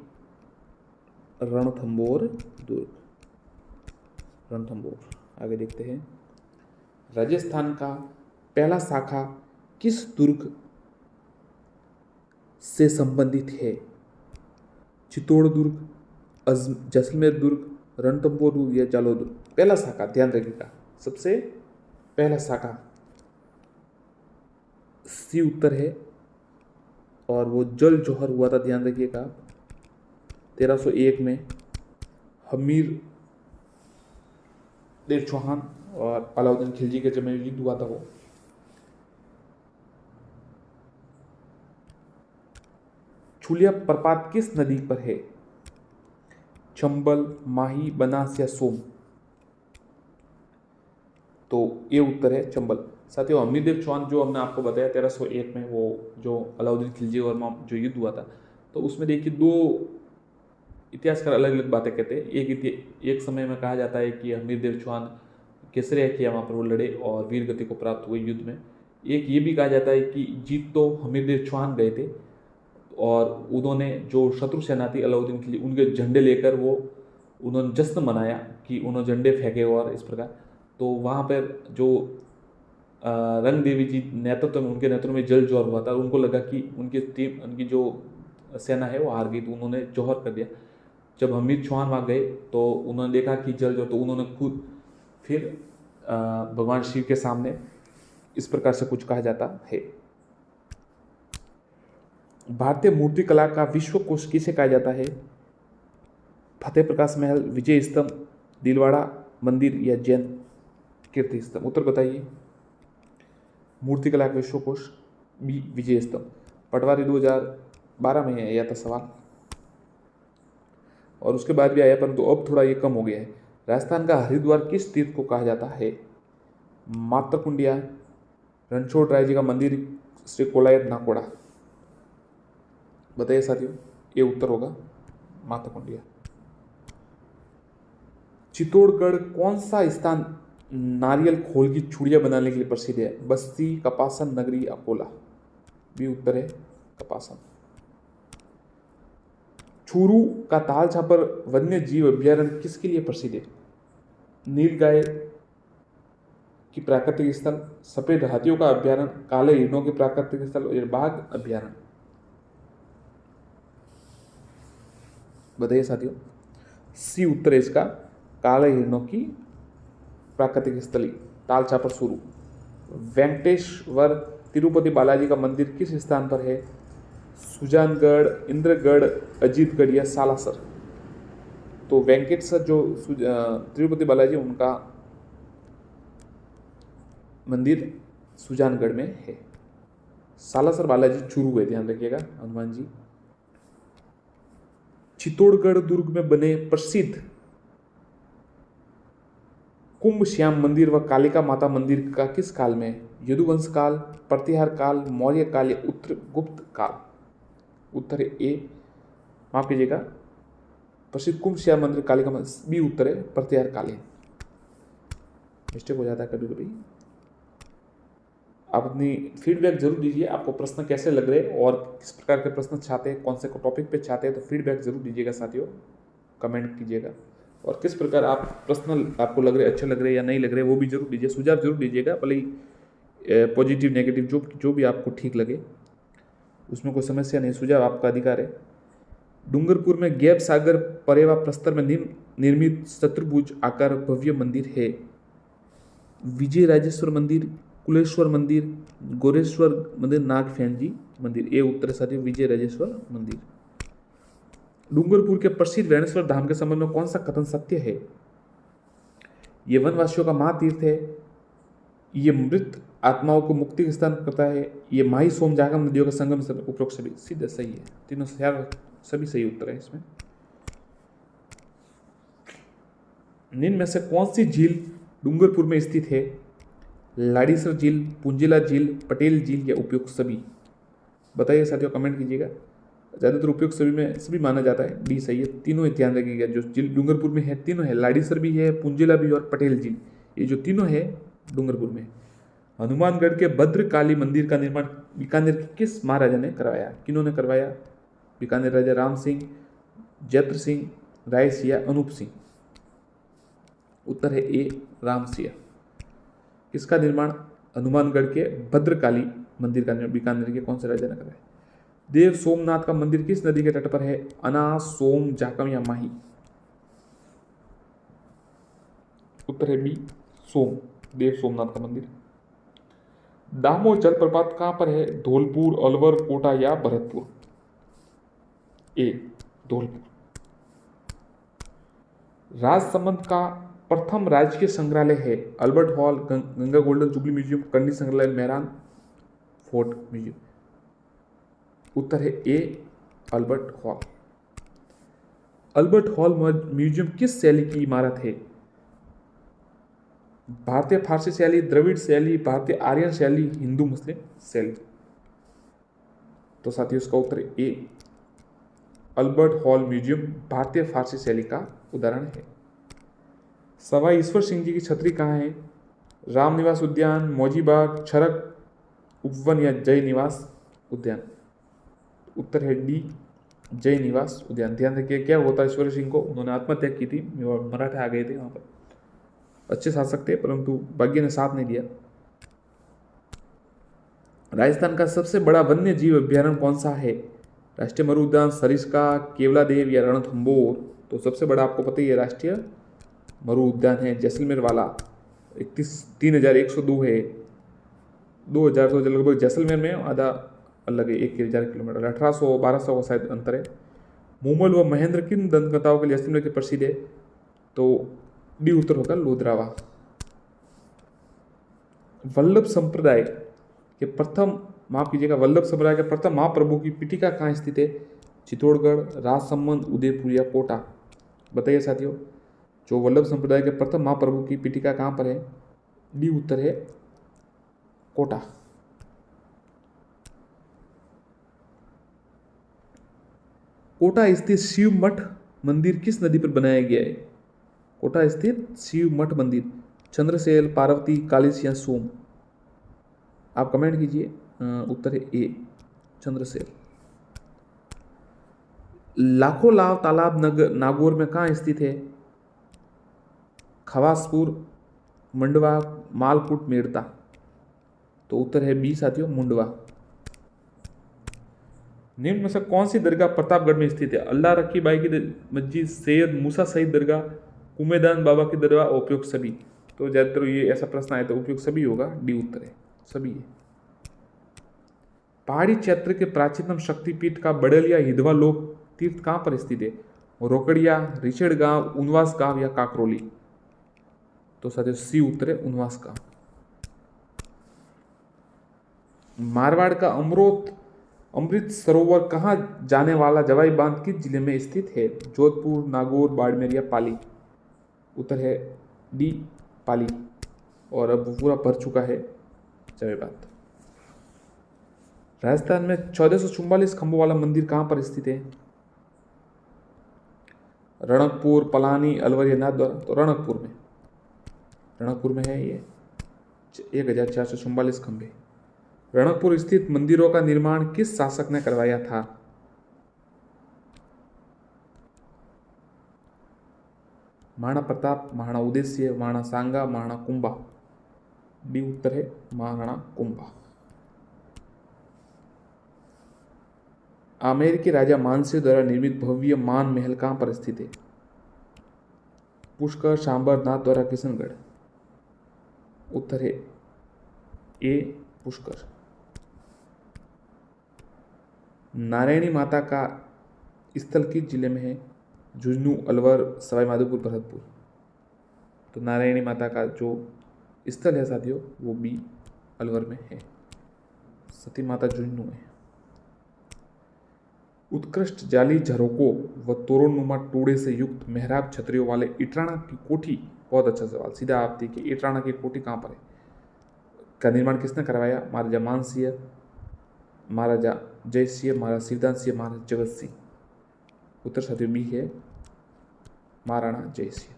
रणथंभौर दुर्ग। रणथंभौर। आगे देखते हैं। राजस्थान का पहला शाखा किस दुर्ग से संबंधित है? चित्तौड़ दुर्ग, जैसलमेर दुर्ग, रणथंभौर दुर्ग या जालोर दुर्ग? पहला शाखा, ध्यान रखिएगा, सबसे पहला शाखा सी उत्तर है, और वो जल जौहर हुआ था, ध्यान रखिएगा 1301 में। हमीर देव चौहान और अलाउद्दीन खिलजी के जब में युद्ध हुआ था वो। छुलिया प्रपात किस नदी पर है? चंबल, माही, बनास या सोम? तो ये उत्तर है चंबल। साथियों हमीर देव चौहान जो हमने आपको बताया 1301 में, वो जो अलाउद्दीन खिलजी और जो युद्ध हुआ था, तो उसमें देखिए 2 इतिहासकार अलग अलग बातें कहते हैं। एक समय में कहा जाता है कि हमीर देव चौहान केसरिया किया, वहाँ पर वो लड़े और वीर गति को प्राप्त हुए युद्ध में। एक ये भी कहा जाता है कि जीत तो हमीर देव चौहान गए थे, और उन्होंने जो शत्रु सेना थी अलाउद्दीन खिलजी, उनके झंडे लेकर वो उन्होंने जश्न मनाया कि उन्होंने झंडे फेंके और इस प्रकार। तो वहाँ पर जो रंग देवी जी नेतृत्व में, उनके नेतृत्व में जल जौहर हुआ था। उनको लगा कि उनकी जो सेना है वो हार गई, तो उन्होंने जौहर कर दिया। जब हमीर चौहान वहाँ गए तो उन्होंने देखा कि जल जौहर, तो उन्होंने खुद फिर भगवान शिव के सामने इस प्रकार से कुछ कहा जाता है। भारतीय मूर्तिकला का विश्व कोश किसे कहा जाता है? फतेह प्रकाश महल, विजय स्तंभ, दिलवाड़ा मंदिर या जैन कीर्ति स्तंभ? उत्तर बताइए। मूर्तिकला का विश्व कोश बी विजय स्तंभ। पटवारी 2012 में आया था सवाल, और उसके बाद भी आया, परंतु अब थोड़ा ये कम हो गया है। राजस्थान का हरिद्वार किस तीर्थ को कहा जाता है? मातरकुंडिया, रणछोड़ राय जी का मंदिर, श्री कोलायत नाकोड़ा? बताइए साथियों। ये उत्तर होगा मातरकुंडिया। चित्तौड़गढ़ कौन सा स्थान नारियल खोल की चूड़ियां बनाने के लिए प्रसिद्ध है? बस्ती, कपासन, नगरी, अकोला? भी उत्तर है कपासन। चूरू का ताल छापर वन्य जीव अभ्यारण्य किसके लिए प्रसिद्ध है? नीलगाय की प्राकृतिक स्थल, सफेद हाथियों का अभ्यारण्य, काले हिरणों के प्राकृतिक स्थल और बाघ अभ्यारण्य? बताइए साथियों। सी उत्तर है इसका, काले हिरणों की प्राकृतिक स्थली, ताल छापर चूरू। वेंकटेश्वर तिरुपति बालाजी का मंदिर किस स्थान पर है? सुजानगढ़, इंद्रगढ़, अजीतगढ़ या सालासर? तो वेंकटेश्वर जो तिरुपति बालाजी, उनका मंदिर सुजानगढ़ में है। सालासर बालाजी चूरू है, ध्यान रखिएगा हनुमान जी। चित्तौड़गढ़ दुर्ग में बने प्रसिद्ध कुंभ श्याम मंदिर व कालिका माता मंदिर का किस काल में? यदुवंश काल, प्रतिहार काल, मौर्य काल या उत्तरगुप्त काल? उत्तर है ए, माफ कीजिएगा, प्रसिद्ध कुंभ श्याम मंदिर कालिका मंदिर। बी उत्तर है प्रतिहार कालीन। मिस्टेक हो जाता है कभी कभी। आप अपनी फीडबैक जरूर दीजिए, आपको प्रश्न कैसे लग रहे हैं और किस प्रकार के प्रश्न चाहते हैं, कौन से टॉपिक पे चाहते हैं, तो फीडबैक जरूर दीजिएगा साथियों, कमेंट कीजिएगा। और किस प्रकार आप प्रश्न आपको लग रहे, अच्छे लग रहे या नहीं लग रहे, वो भी जरूर दीजिए, सुझाव जरूर दीजिएगा, भले ही पॉजिटिव नेगेटिव जो भी आपको ठीक लगे, उसमें कोई समस्या नहीं, सुझाव आपका अधिकार है। डूंगरपुर में गैब सागर परेवा प्रस्तर में निर्मित चतुर्भुज आकार भव्य मंदिर है। विजय राजेश्वर मंदिर, कुलेश्वर मंदिर, गोरेश्वर मंदिर, नागफेंजी मंदिर। ये उत्तर है साथियों विजय राजेश्वर मंदिर। डूंगरपुर के प्रसिद्ध वेणेश्वर धाम के संबंध में कौन सा कथन सत्य है? ये वनवासियों का महातीर्थ है, ये मृत आत्माओं को मुक्ति का स्थान करता है, ये माही सोम जागम नदियों का संगम से उपरोक्त सभी सीधे सही है। तीनों सभी सही उत्तर है इसमें। निम्न में से कौन सी झील डूंगरपुर में स्थित है? लाड़ीसर झील, पुंजिला झील, पटेल झील या उपयुक्त सभी? बताइए साथियों, कमेंट कीजिएगा। ज़्यादातर उपयुक्त सभी में सभी माना जाता है, डी सही है। तीनों ही ध्यान रखिएगा, जो झील डूंगरपुर में है तीनों है, लाड़ीसर भी है, पुंजिला भी और पटेल झील, ये जो तीनों है डूंगरपुर में। हनुमानगढ़ के भद्रकाली मंदिर का निर्माण बीकानेर के किस महाराजा ने करवाया? किन्होंने करवाया? बीकानेर राजा राम सिंह, जैत्र सिंह, राय सिंह, अनूप सिंह। उत्तर है ए राम सिंह। किसका निर्माण? हनुमानगढ़ के भद्रकाली मंदिर का निर्माण बीकानेर के कौन से राजा ने कराया? देव सोमनाथ का मंदिर किस नदी के तट पर है? अनास, सोम, जाकम या माही? उत्तर है बी सोम, देव सोमनाथ का मंदिर। दामोह जलप्रपात कहां पर है? धौलपुर, अलवर, कोटा या भरतपुर? ए धौलपुर। राजसमंद का प्रथम राजकीय संग्रहालय है? Albert hall, Ganga golden jubilee museum, करनी संग्रहालय, मेहरान फोर्ट म्यूजियम? उत्तर है A Albert hall. Albert hall museum किस शैली की इमारत है? भारतीय फारसी शैली, द्रविड़ शैली, भारतीय आर्यन शैली, हिंदू मुस्लिम शैली? तो साथियों इसका उत्तर ए अल्बर्ट हॉल म्यूजियम भारतीय फारसी शैली का उदाहरण है। सवाई ईश्वर सिंह जी की छतरी कहाँ है? रामनिवास उद्यान, मौजीबाग, छरक उपवन या जय निवास उद्यान? उत्तर है डी जय निवास उद्यान। ध्यान रखिए, क्या होता है ईश्वर सिंह को, उन्होंने आत्महत्या की थी, मराठा आ गए थे वहां पर, अच्छे शासक थे परंतु भाग्य ने साथ नहीं दिया। राजस्थान का सबसे बड़ा वन्य जीव अभ्यारण्य कौन सा है? राष्ट्रीय मरु उद्यान, सरिस्का, केवलादेव या रणथंभौर? तो सबसे बड़ा आपको पता ही है राष्ट्रीय मरु उद्यान है, जैसलमेर वाला। 3102 है, 2000 तो लगभग जैसलमेर में आधा अलग है, 1000 किलोमीटर, 1800-1200 का शायद अंतर है। मूमल व महेंद्र किन दंतकथाओं के लिए जैसलमेर के प्रसिद्ध है? तो डी उत्तर होगा लोधरावा। वल्लभ संप्रदाय के प्रथम वल्लभ संप्रदाय के प्रथम महाप्रभु की पीठिका कहाँ स्थित है? चित्तौड़गढ़, राजसमंद, उदयपुर या कोटा? बताइए साथियों, जो वल्लभ संप्रदाय के प्रथम महाप्रभु की पीठिका कहाँ पर है? डी उत्तर है कोटा। कोटा स्थित शिव मठ मंदिर किस नदी पर बनाया गया है? कोटा स्थित शिव मठ मंदिर, चंद्रसेल, पार्वती, कालिस या सोम? आप कमेंट कीजिए। उत्तर है ए चंद्रसेल। लाखों लाव तालाब नागौर में कहाँ स्थित है? खवासपुर, मंडवा, मालपुट, मेड़ता? तो उत्तर है बी साथियों मुंडवा। निम्न में से कौन सी दरगाह प्रतापगढ़ में स्थित है? अल्लाह रखी बाई की मस्जिद, सैयद मूसा शहीद दरगाह, कुमेदान बाबा की दरगाह, उपयुक्त सभी? तो ज्यादातर ये ऐसा प्रश्न आया तो उपयुक्त सभी होगा, डी उत्तर है सभी है। पहाड़ी क्षेत्र के प्राचीनतम शक्तिपीठ का बड़लिया हिदवा लोक तीर्थ कहाँ पर स्थित है? रोकड़िया, रिचेड़ गांव, उनवास गांव या काकरोली? तो साथियों सी उत्तर है उनवास गांव। मारवाड़ का अमृत सरोवर कहाँ जाने वाला जवाई बांध किस जिले में स्थित है? जोधपुर, नागौर, बाड़मेर या पाली? उत्तर है डी पाली। और अब पूरा भर चुका है जवाई बांध। राजस्थान में 1444 खंभों वाला मंदिर कहाँ पर स्थित है? रणकपुर, पलानी, अलवर या नाथद्वारा? तो रणकपुर में है ये 1444 खंभे। रणकपुर स्थित मंदिरों का निर्माण किस शासक ने करवाया था? महाराणा प्रताप, महाराणा उदयसिंह, महाराणा सांगा, महाराणा कुंभा? डी उत्तर है महाराणा कुंभा। अमेरिकी राजा मानसिंह द्वारा निर्मित भव्य मान महल कहाँ पर स्थित है? पुष्कर, सांबर, नाथद्वारा, किशनगढ़? उत्तर है ए पुष्कर। नारायणी माता का स्थल किस जिले में है? झुंझुनू, अलवर, सवाई माधोपुर, भरतपुर। तो नारायणी माता का जो स्थल है साथियों वो बी अलवर में है। सती माता झुंझुनू में। उत्कृष्ट जाली झरोकों व तोरणनुमा टूड़े से युक्त मेहराब छतरियों वाले इटराणा की कोठी। बहुत अच्छा सवाल। सीधा आप देखिए इटराणा की कोठी कहाँ पर है, का निर्माण किसने करवाया? महाराजा मानसिंह, महाराजा जयसिंह, महाराजा शिवदान सिंह, महाराजा जगत सिंह। उत्तर साथियों बी है महाराणा जयसिंह।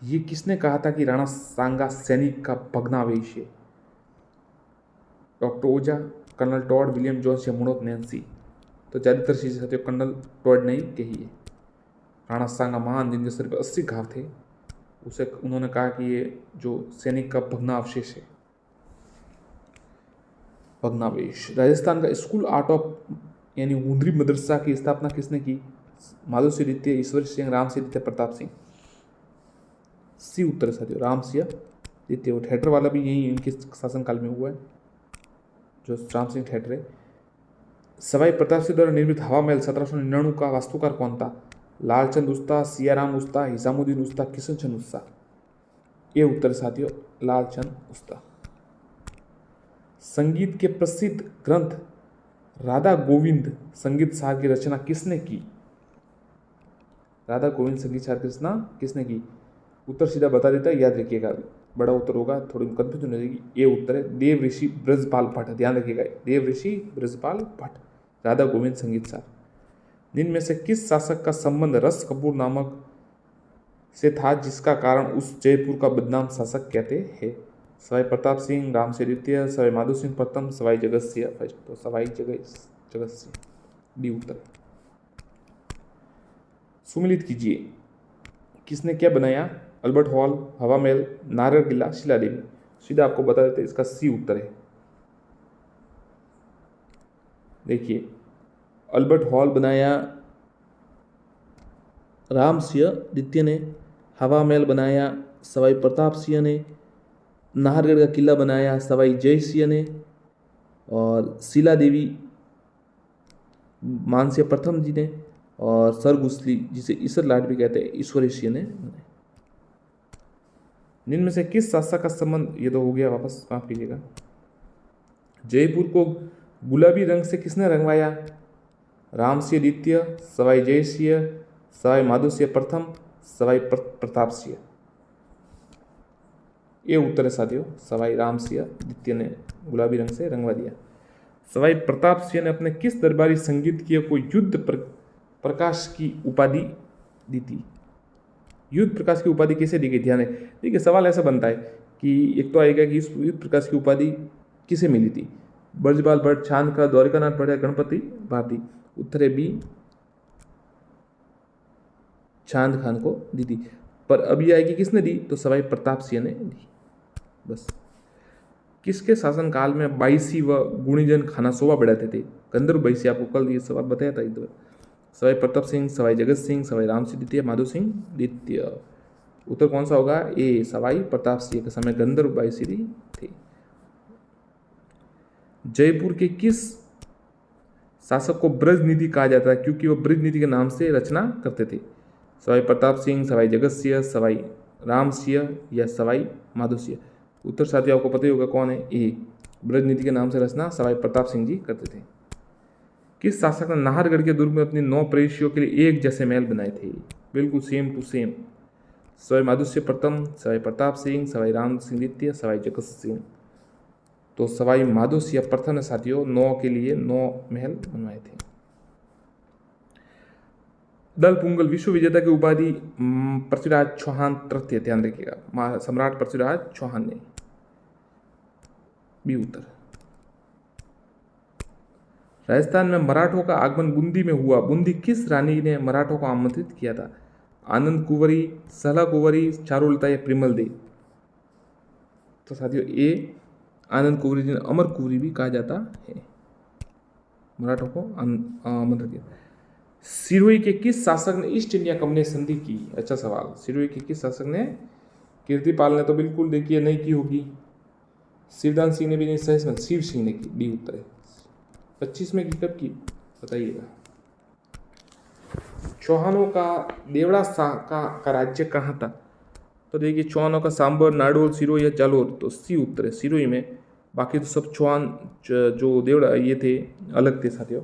ये किसने कहा था कि राणा सांगा सैनिक का भग्नावेश है? डॉक्टर ओझा, कर्नल टॉड, विलियम जोन्स या मुनोत नैन्सी। तो ज़्यादातर चीज़ें साथियों कर्नल टॉड ने ही कही है। राणा सांगा महान, जिनके शरीर पर 80 घाव थे, उसे उन्होंने कहा कि ये जो सैनिक का भग्नावशेष है, भग्नावेश। राजस्थान का स्कूल आर्ट ऑफ यानी हुंदरी मदरसा की स्थापना किसने की? माधव सिंह द्वितीय, ईश्वर सिंह, राम सिंह द्वितीय, प्रताप सिंह। सी उत्तर साथियों राम सिंह द्वितीय। वो थिएटर वाला भी यही इनके शासनकाल में हुआ है, जो राम सिंह थिएटर है। सवाई प्रताप सिंह द्वारा निर्मित हवा महल 1799 का वास्तुकार कौन था? लालचंद उस्ता, सियाराम उस्ता, हिसामुद्दीन उस्ता, किशन चंद उस्ता। ये उत्तर साथियों लालचंद उस्ता। संगीत के प्रसिद्ध ग्रंथ राधा गोविंद संगीत सार की रचना किसने की? राधा गोविंद संगीत सार की रचना किसने की? उत्तर सीधा बता देता है, याद रखिएगा, बड़ा उत्तर होगा, थोड़ी कंफ्यूजन हो जाएगी। ये उत्तर है देव ऋषि ब्रजपाल भट्ट। ध्यान रखिएगा, देव ऋषि ब्रजपाल भट्ट, राधा गोविंद संगीत सार। जिनमें से किस शासक का संबंध रस कपूर नामक से था, जिसका कारण उस जयपुर का बदनाम शासक कहते हैं? सवाई प्रताप सिंह, राम सिंह द्वितीय, सवाई माधो सिंह प्रथम, सवाई जगत सिंह फर्स्ट। तो सवाई जगत सिंह डी उत्तर। सुमिलित कीजिए, किसने क्या बनाया? अल्बर्ट हॉल, हवा महल, नारगढ़ किला, शिला देवी। सीधा आपको बता देते इसका सी उत्तर है। देखिए अल्बर्ट हॉल बनाया राम सिंह द्वितीय ने, हवा महल बनाया सवाई प्रताप सिंह ने, नाहरगढ़ का किला बनाया सवाई जय सिंह ने, और शिला देवी मानसिंह प्रथम जी ने, और सरगुसली जिसे ईसर लाट भी कहते हैं ईश्वरी सिंह ने बनाया। जिनमें से किस शासक का संबंध, ये तो हो गया, वापस माफ कीजिएगा। जयपुर को गुलाबी रंग से किसने रंगवाया? राम सिंह द्वितीय, सवाई जय सिंह, सवाई माधो सिंह प्रथम, सवाई प्रताप सिंह। ये उत्तर है साथियों सवाई राम सिंह द्वितीय ने गुलाबी रंग से रंगवा दिया। सवाई प्रताप सिंह ने अपने किस दरबारी संगीतज्ञ को युद्ध प्रकाश की उपाधि दी थी? युद्ध प्रकाश की उपाधि कैसे दी गई? ध्यान है, देखिए सवाल ऐसा बनता है कि एक तो आएगा कि इस युद्ध प्रकाश की उपाधि किसे मिली थी? ब्रजपाल भट्ट, चांद का, द्वारिकानाथ भट्ट या गणपति भारती। उत्तर है बी चांद खान को दी थी। पर अभी आएगी किसने दी? तो सवाई प्रताप सिंह ने दी। बस। किसके शासनकाल में बाईसी व गुणीजन खाना शोभा बढ़ाते थे? गंधर्व बाईसी, आपको कल ये सवाल बताया था इधर। सवाई प्रताप सिंह, सवाई जगत सिंह, सवाई राम सिंह द्वितीय, माधो सिंह द्वितीय। उत्तर कौन सा होगा? ए सवाई प्रताप सिंह के समय गंधर्व बाईसी थे। जयपुर के किस शासक को ब्रज निधि कहा जाता है, क्योंकि वह ब्रज निधि के नाम से रचना करते थे? सवाई प्रताप सिंह, सवाई जगत सिंह, सवाई राम सिंह या सवाई माधो सिंह। उत्तर साथियों आपको पता ही होगा कौन है? ए ब्रज नीति के नाम से रचना सवाई प्रताप सिंह जी करते थे। किस शासक ने नाहरगढ़ के दुर्ग में अपनी 9 प्रेयसियों के लिए एक जैसे महल बनाए थे? बिल्कुल same to same. Sawai Madho Singh प्रथम, सवाई प्रताप सिंह, सवाई राम सिंह द्वितीय, सवाई जगत सिंह। तो सवाई माधो सिंह प्रथम ने साथियों 9 के लिए 9 महल बनवाए थे। दल पुंगल विश्व विजेता की उपाधि पृथ्वीराज चौहान तृतीय। ध्यान रखिएगा, सम्राट पृथ्वीराज चौहान ने। बी उत्तर। राजस्थान में मराठों का आगमन बूंदी में हुआ। बूंदी किस रानी ने मराठों को आमंत्रित किया था? आनंद कुंवरी, सला कुंवरी, चारुलता या प्रिमल देव। तो साथियों ए आनंद कुंवरी जी ने अमर कुंवरी भी कहा जाता है, मराठों को आमंत्रित किया। सिरोही के किस शासक ने ईस्ट इंडिया कंपनी संधि की? अच्छा सवाल। सिरोही के किस शासक ने? कीर्तिपाल ने तो बिल्कुल देखिए नहीं की होगी, शिवदान सिंह ने भी नहीं, सही शिव सिंह ने की, डी उत्तर है। 25 में की, कब की बताइएगा। चौहानों का देवड़ा का राज्य कहाँ था? तो देखिए चौहानों का सांबर, नाडोल, सिरोही या जालोर, तो सी उत्तर है, सिरोही में। बाकी तो सब चौहान जो देवड़ा ये थे अलग थे साथियों,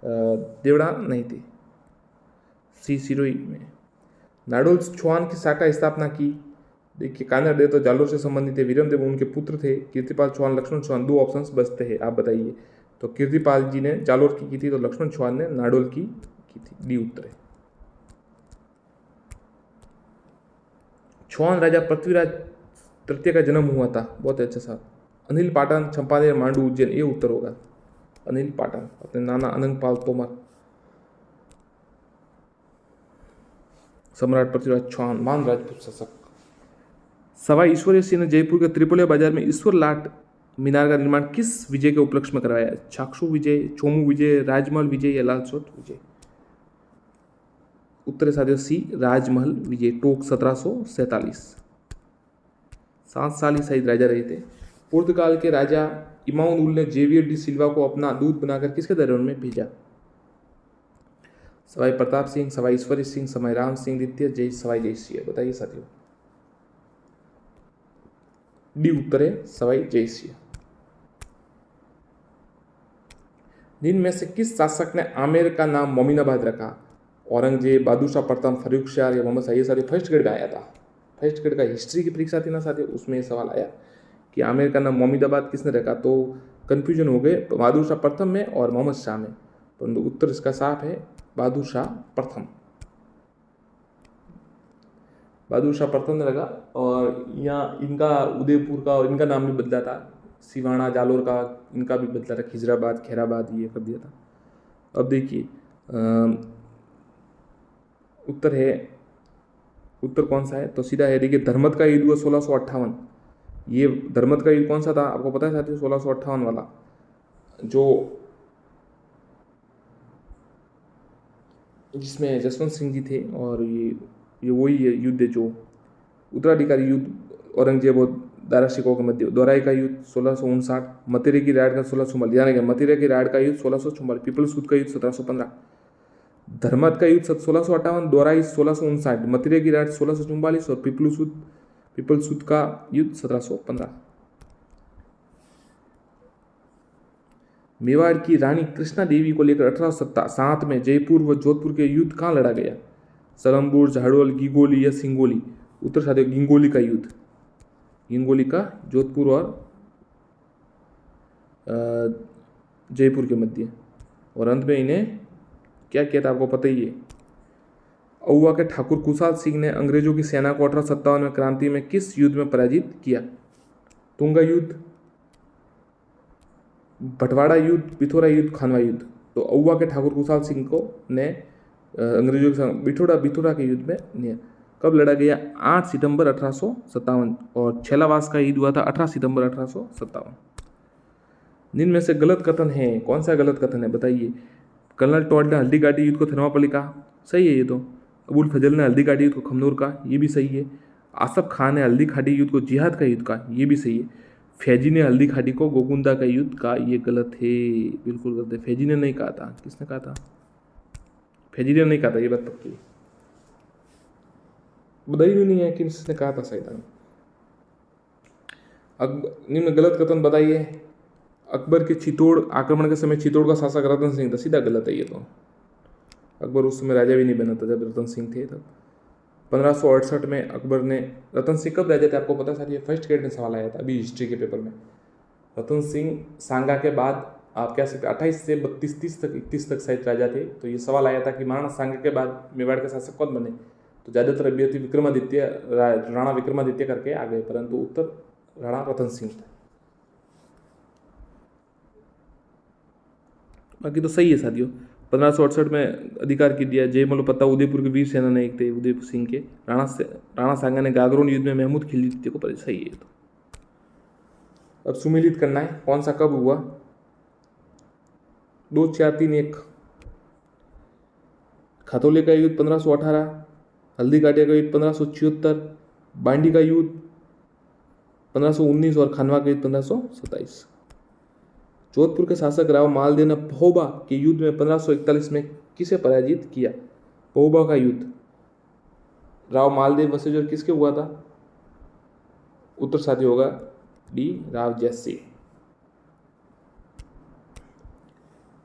देवड़ा नहीं थे। सी सिरोही में। नाडोल चौहान की शाखा स्थापना की, देखिए कान्हा देव तो जालोर से संबंधित है, वीरमदेव उनके पुत्र थे, कीर्तिपाल चौहान, लक्ष्मण चौहान, 2 ऑप्शंस बचते हैं, आप बताइए। तो कीर्तिपाल जी ने जालोर की थी, तो लक्ष्मण चौहान ने नाडोल की थी, डी उत्तर है। चौहान राजा पृथ्वीराज तृतीय का जन्म हुआ था, बहुत अच्छा सा। अनिल पाटन, चंपानेर, मांडू, उज्जैन, ये उत्तर होगा। अनिल पाटन, अपने नाना अनंगपाल तोमर। सम्राट पृथ्वीराज चौहान, महान राजपूत शासक। सवाई ईश्वरीय सिंह ने जयपुर के त्रिपोलिया बाजार में ईश्वर लाट मीनार का निर्माण किस विजय के उपलक्ष्य में करवाया? चाक्षु विजय, चोमू विजय, राजमहल विजय या लालसोट विजय? उत्तर साथियों सी, राजमहल विजय, टोक 1747। 7 साल ही शायद राजा रहे थे। पुर्तगाल के राजा इमाउन ने जेवियर डी सिल्वा को अपना दूत बनाकर किसके दरबार में भेजा? सवाई प्रताप सिंह, सवाई ईश्वरी सिंह, सवाई राम सिंह द्वितीय, जय सवाई जय सिंह, बताइए साथियों। डी उत्तर है, सवाई जय सिंह। निम्न में से किस शासक ने आमेर का नाम मोमिनाबाद रखा? औरंगजेब, बहादुर प्रथम, फर्रुख शाह या मोहम्मद शाह? ये सारे फर्स्ट ग्रेड में आया था। फर्स्ट ग्रेड का हिस्ट्री की परीक्षा थी ना साथियों, उसमें ये सवाल आया कि आमेर का नाम मोमिनाबाद किसने रखा। तो कंफ्यूजन हो गए बहादुर शाह प्रथम में और मोहम्मद शाह में, परंतु उत्तर इसका साफ है, बहादुर शाह प्रथम। बहादुर शाह प्रथम ने लगा। और यहाँ इनका उदयपुर का और इनका नाम भी बदला था, सिवाना, जालोर का इनका भी बदला था, खिजराबाद, खैराबाद ये कर दिया था। अब देखिए उत्तर है, उत्तर कौन सा है? तो सीधा है, देखिए धर्मत का युद्ध हुआ 1658। ये धर्मत का युद्ध कौन सा था आपको पता है साथियों? 1658 वाला, जो जिसमें जसवंत सिंह जी थे। और ये वही युद्ध है जो उत्तराधिकारी युद्ध, औरंगजेब और दारा शिकोह के मध्य। दोराई का युद्ध 1659, मथुरा की राड का 1644, यानी कि मथुरा की राड का युद्ध 1644, पीपल्स युद्ध का युद्ध 1715, धर्मत का युद्ध 1658, दोराई 1659, मथुरा की राड 1644 और पीपल्स युद्ध का युद्ध 1715। मेवाड़ की रानी कृष्णा देवी को लेकर 1807 में जयपुर व जोधपुर के युद्ध कहाँ लड़ा गया? सलमपुर, झाड़ोल, गिगोली या सिंगोली? उत्तर साथियों गिंगोली का युद्ध, गिंगोली का जोधपुर और जयपुर के मध्य। और अंत में इन्हें क्या किया था आपको पता ही है। औवा के ठाकुर कुशाल सिंह ने अंग्रेजों की सेना को 1857 में क्रांति में किस युद्ध में पराजित किया? तुंगा युद्ध, भटवाड़ा युद्ध, पिथौरा युद्ध, खानवा युद्ध? तो औवा के ठाकुर कुशाल सिंह को ने अंग्रेजों के संग बिथोरा के युद्ध में कब लड़ा गया? 8 सितंबर 1857। और छेलावास का युद्ध हुआ था 18 सितंबर 1857। निम्न में से गलत कथन है, कौन सा गलत कथन है बताइए। कर्नल टॉड ने हल्दी घाटी युद्ध को थर्मापल्ली कहा, सही है ये तो। अबुल फजल ने हल्दी घाटी युद्ध को खमनोर कहा, ये भी सही है। आसफ खान ने हल्दी घाटी युद्ध को जिहाद का युद्ध कहा, ये भी सही है। फैजी ने हल्दी घाटी को गोकुंदा का युद्ध कहा, ये गलत है, बिल्कुल गलत है। फैजी ने नहीं कहा था, किसने कहा था? फैजी ने नहीं कहा था, ये बात पक्की बताई भी नहीं है कि किसने कहा था, सही था। निम्न गलत कथन बताइए। अकबर के चित्तौड़ आक्रमण के समय चित्तौड़ का शासक रतन सिंह था, सीधा गलत है ये तो। अकबर उस समय राजा भी नहीं बना था जब रतन सिंह थे तब। 1568 में अकबर ने, रतन सिंह कब राजा थे आपको पता है साथियों? फर्स्ट ग्रेड में सवाल आया था अभी हिस्ट्री के पेपर में। रतन सिंह सांगा के बाद आप कह सकते 28 से 32 तक 31 तक शायद राजा थे। तो ये सवाल आया था कि महाराणा सांगा के बाद मेवाड़ के शासक कौन बने? तो ज़्यादातर अभ्यर्थी विक्रमादित्य, राणा विक्रमादित्य करके आ गए, परंतु उत्तर राणा रतन सिंह था। बाकी तो सही है साथियों। 1568 में अधिकार की दिया। जय मलोपत्ता उदयपुर के वीर सेना नायक थे, उदयपुर सिंह के। राणा सांगा ने गागरोन युद्ध में महमूद खिलजी को पर, सही है तो। अब सुमेलित करना है, कौन सा कब हुआ? 2, 4, 3, 1। खतौले का युद्ध 1518, हल्दी घाटी का युद्ध 1576, बांडी का युद्ध 1519 और खानवा का युद्ध 1527। जोधपुर के शासक राव मालदेव ने पहोबा के युद्ध में 1541 में किसे पराजित किया? पहोबा का युद्ध राव मालदेव वशिष्ठ और किसके हुआ था? उत्तर साथी होगा डी राव जयसिंह।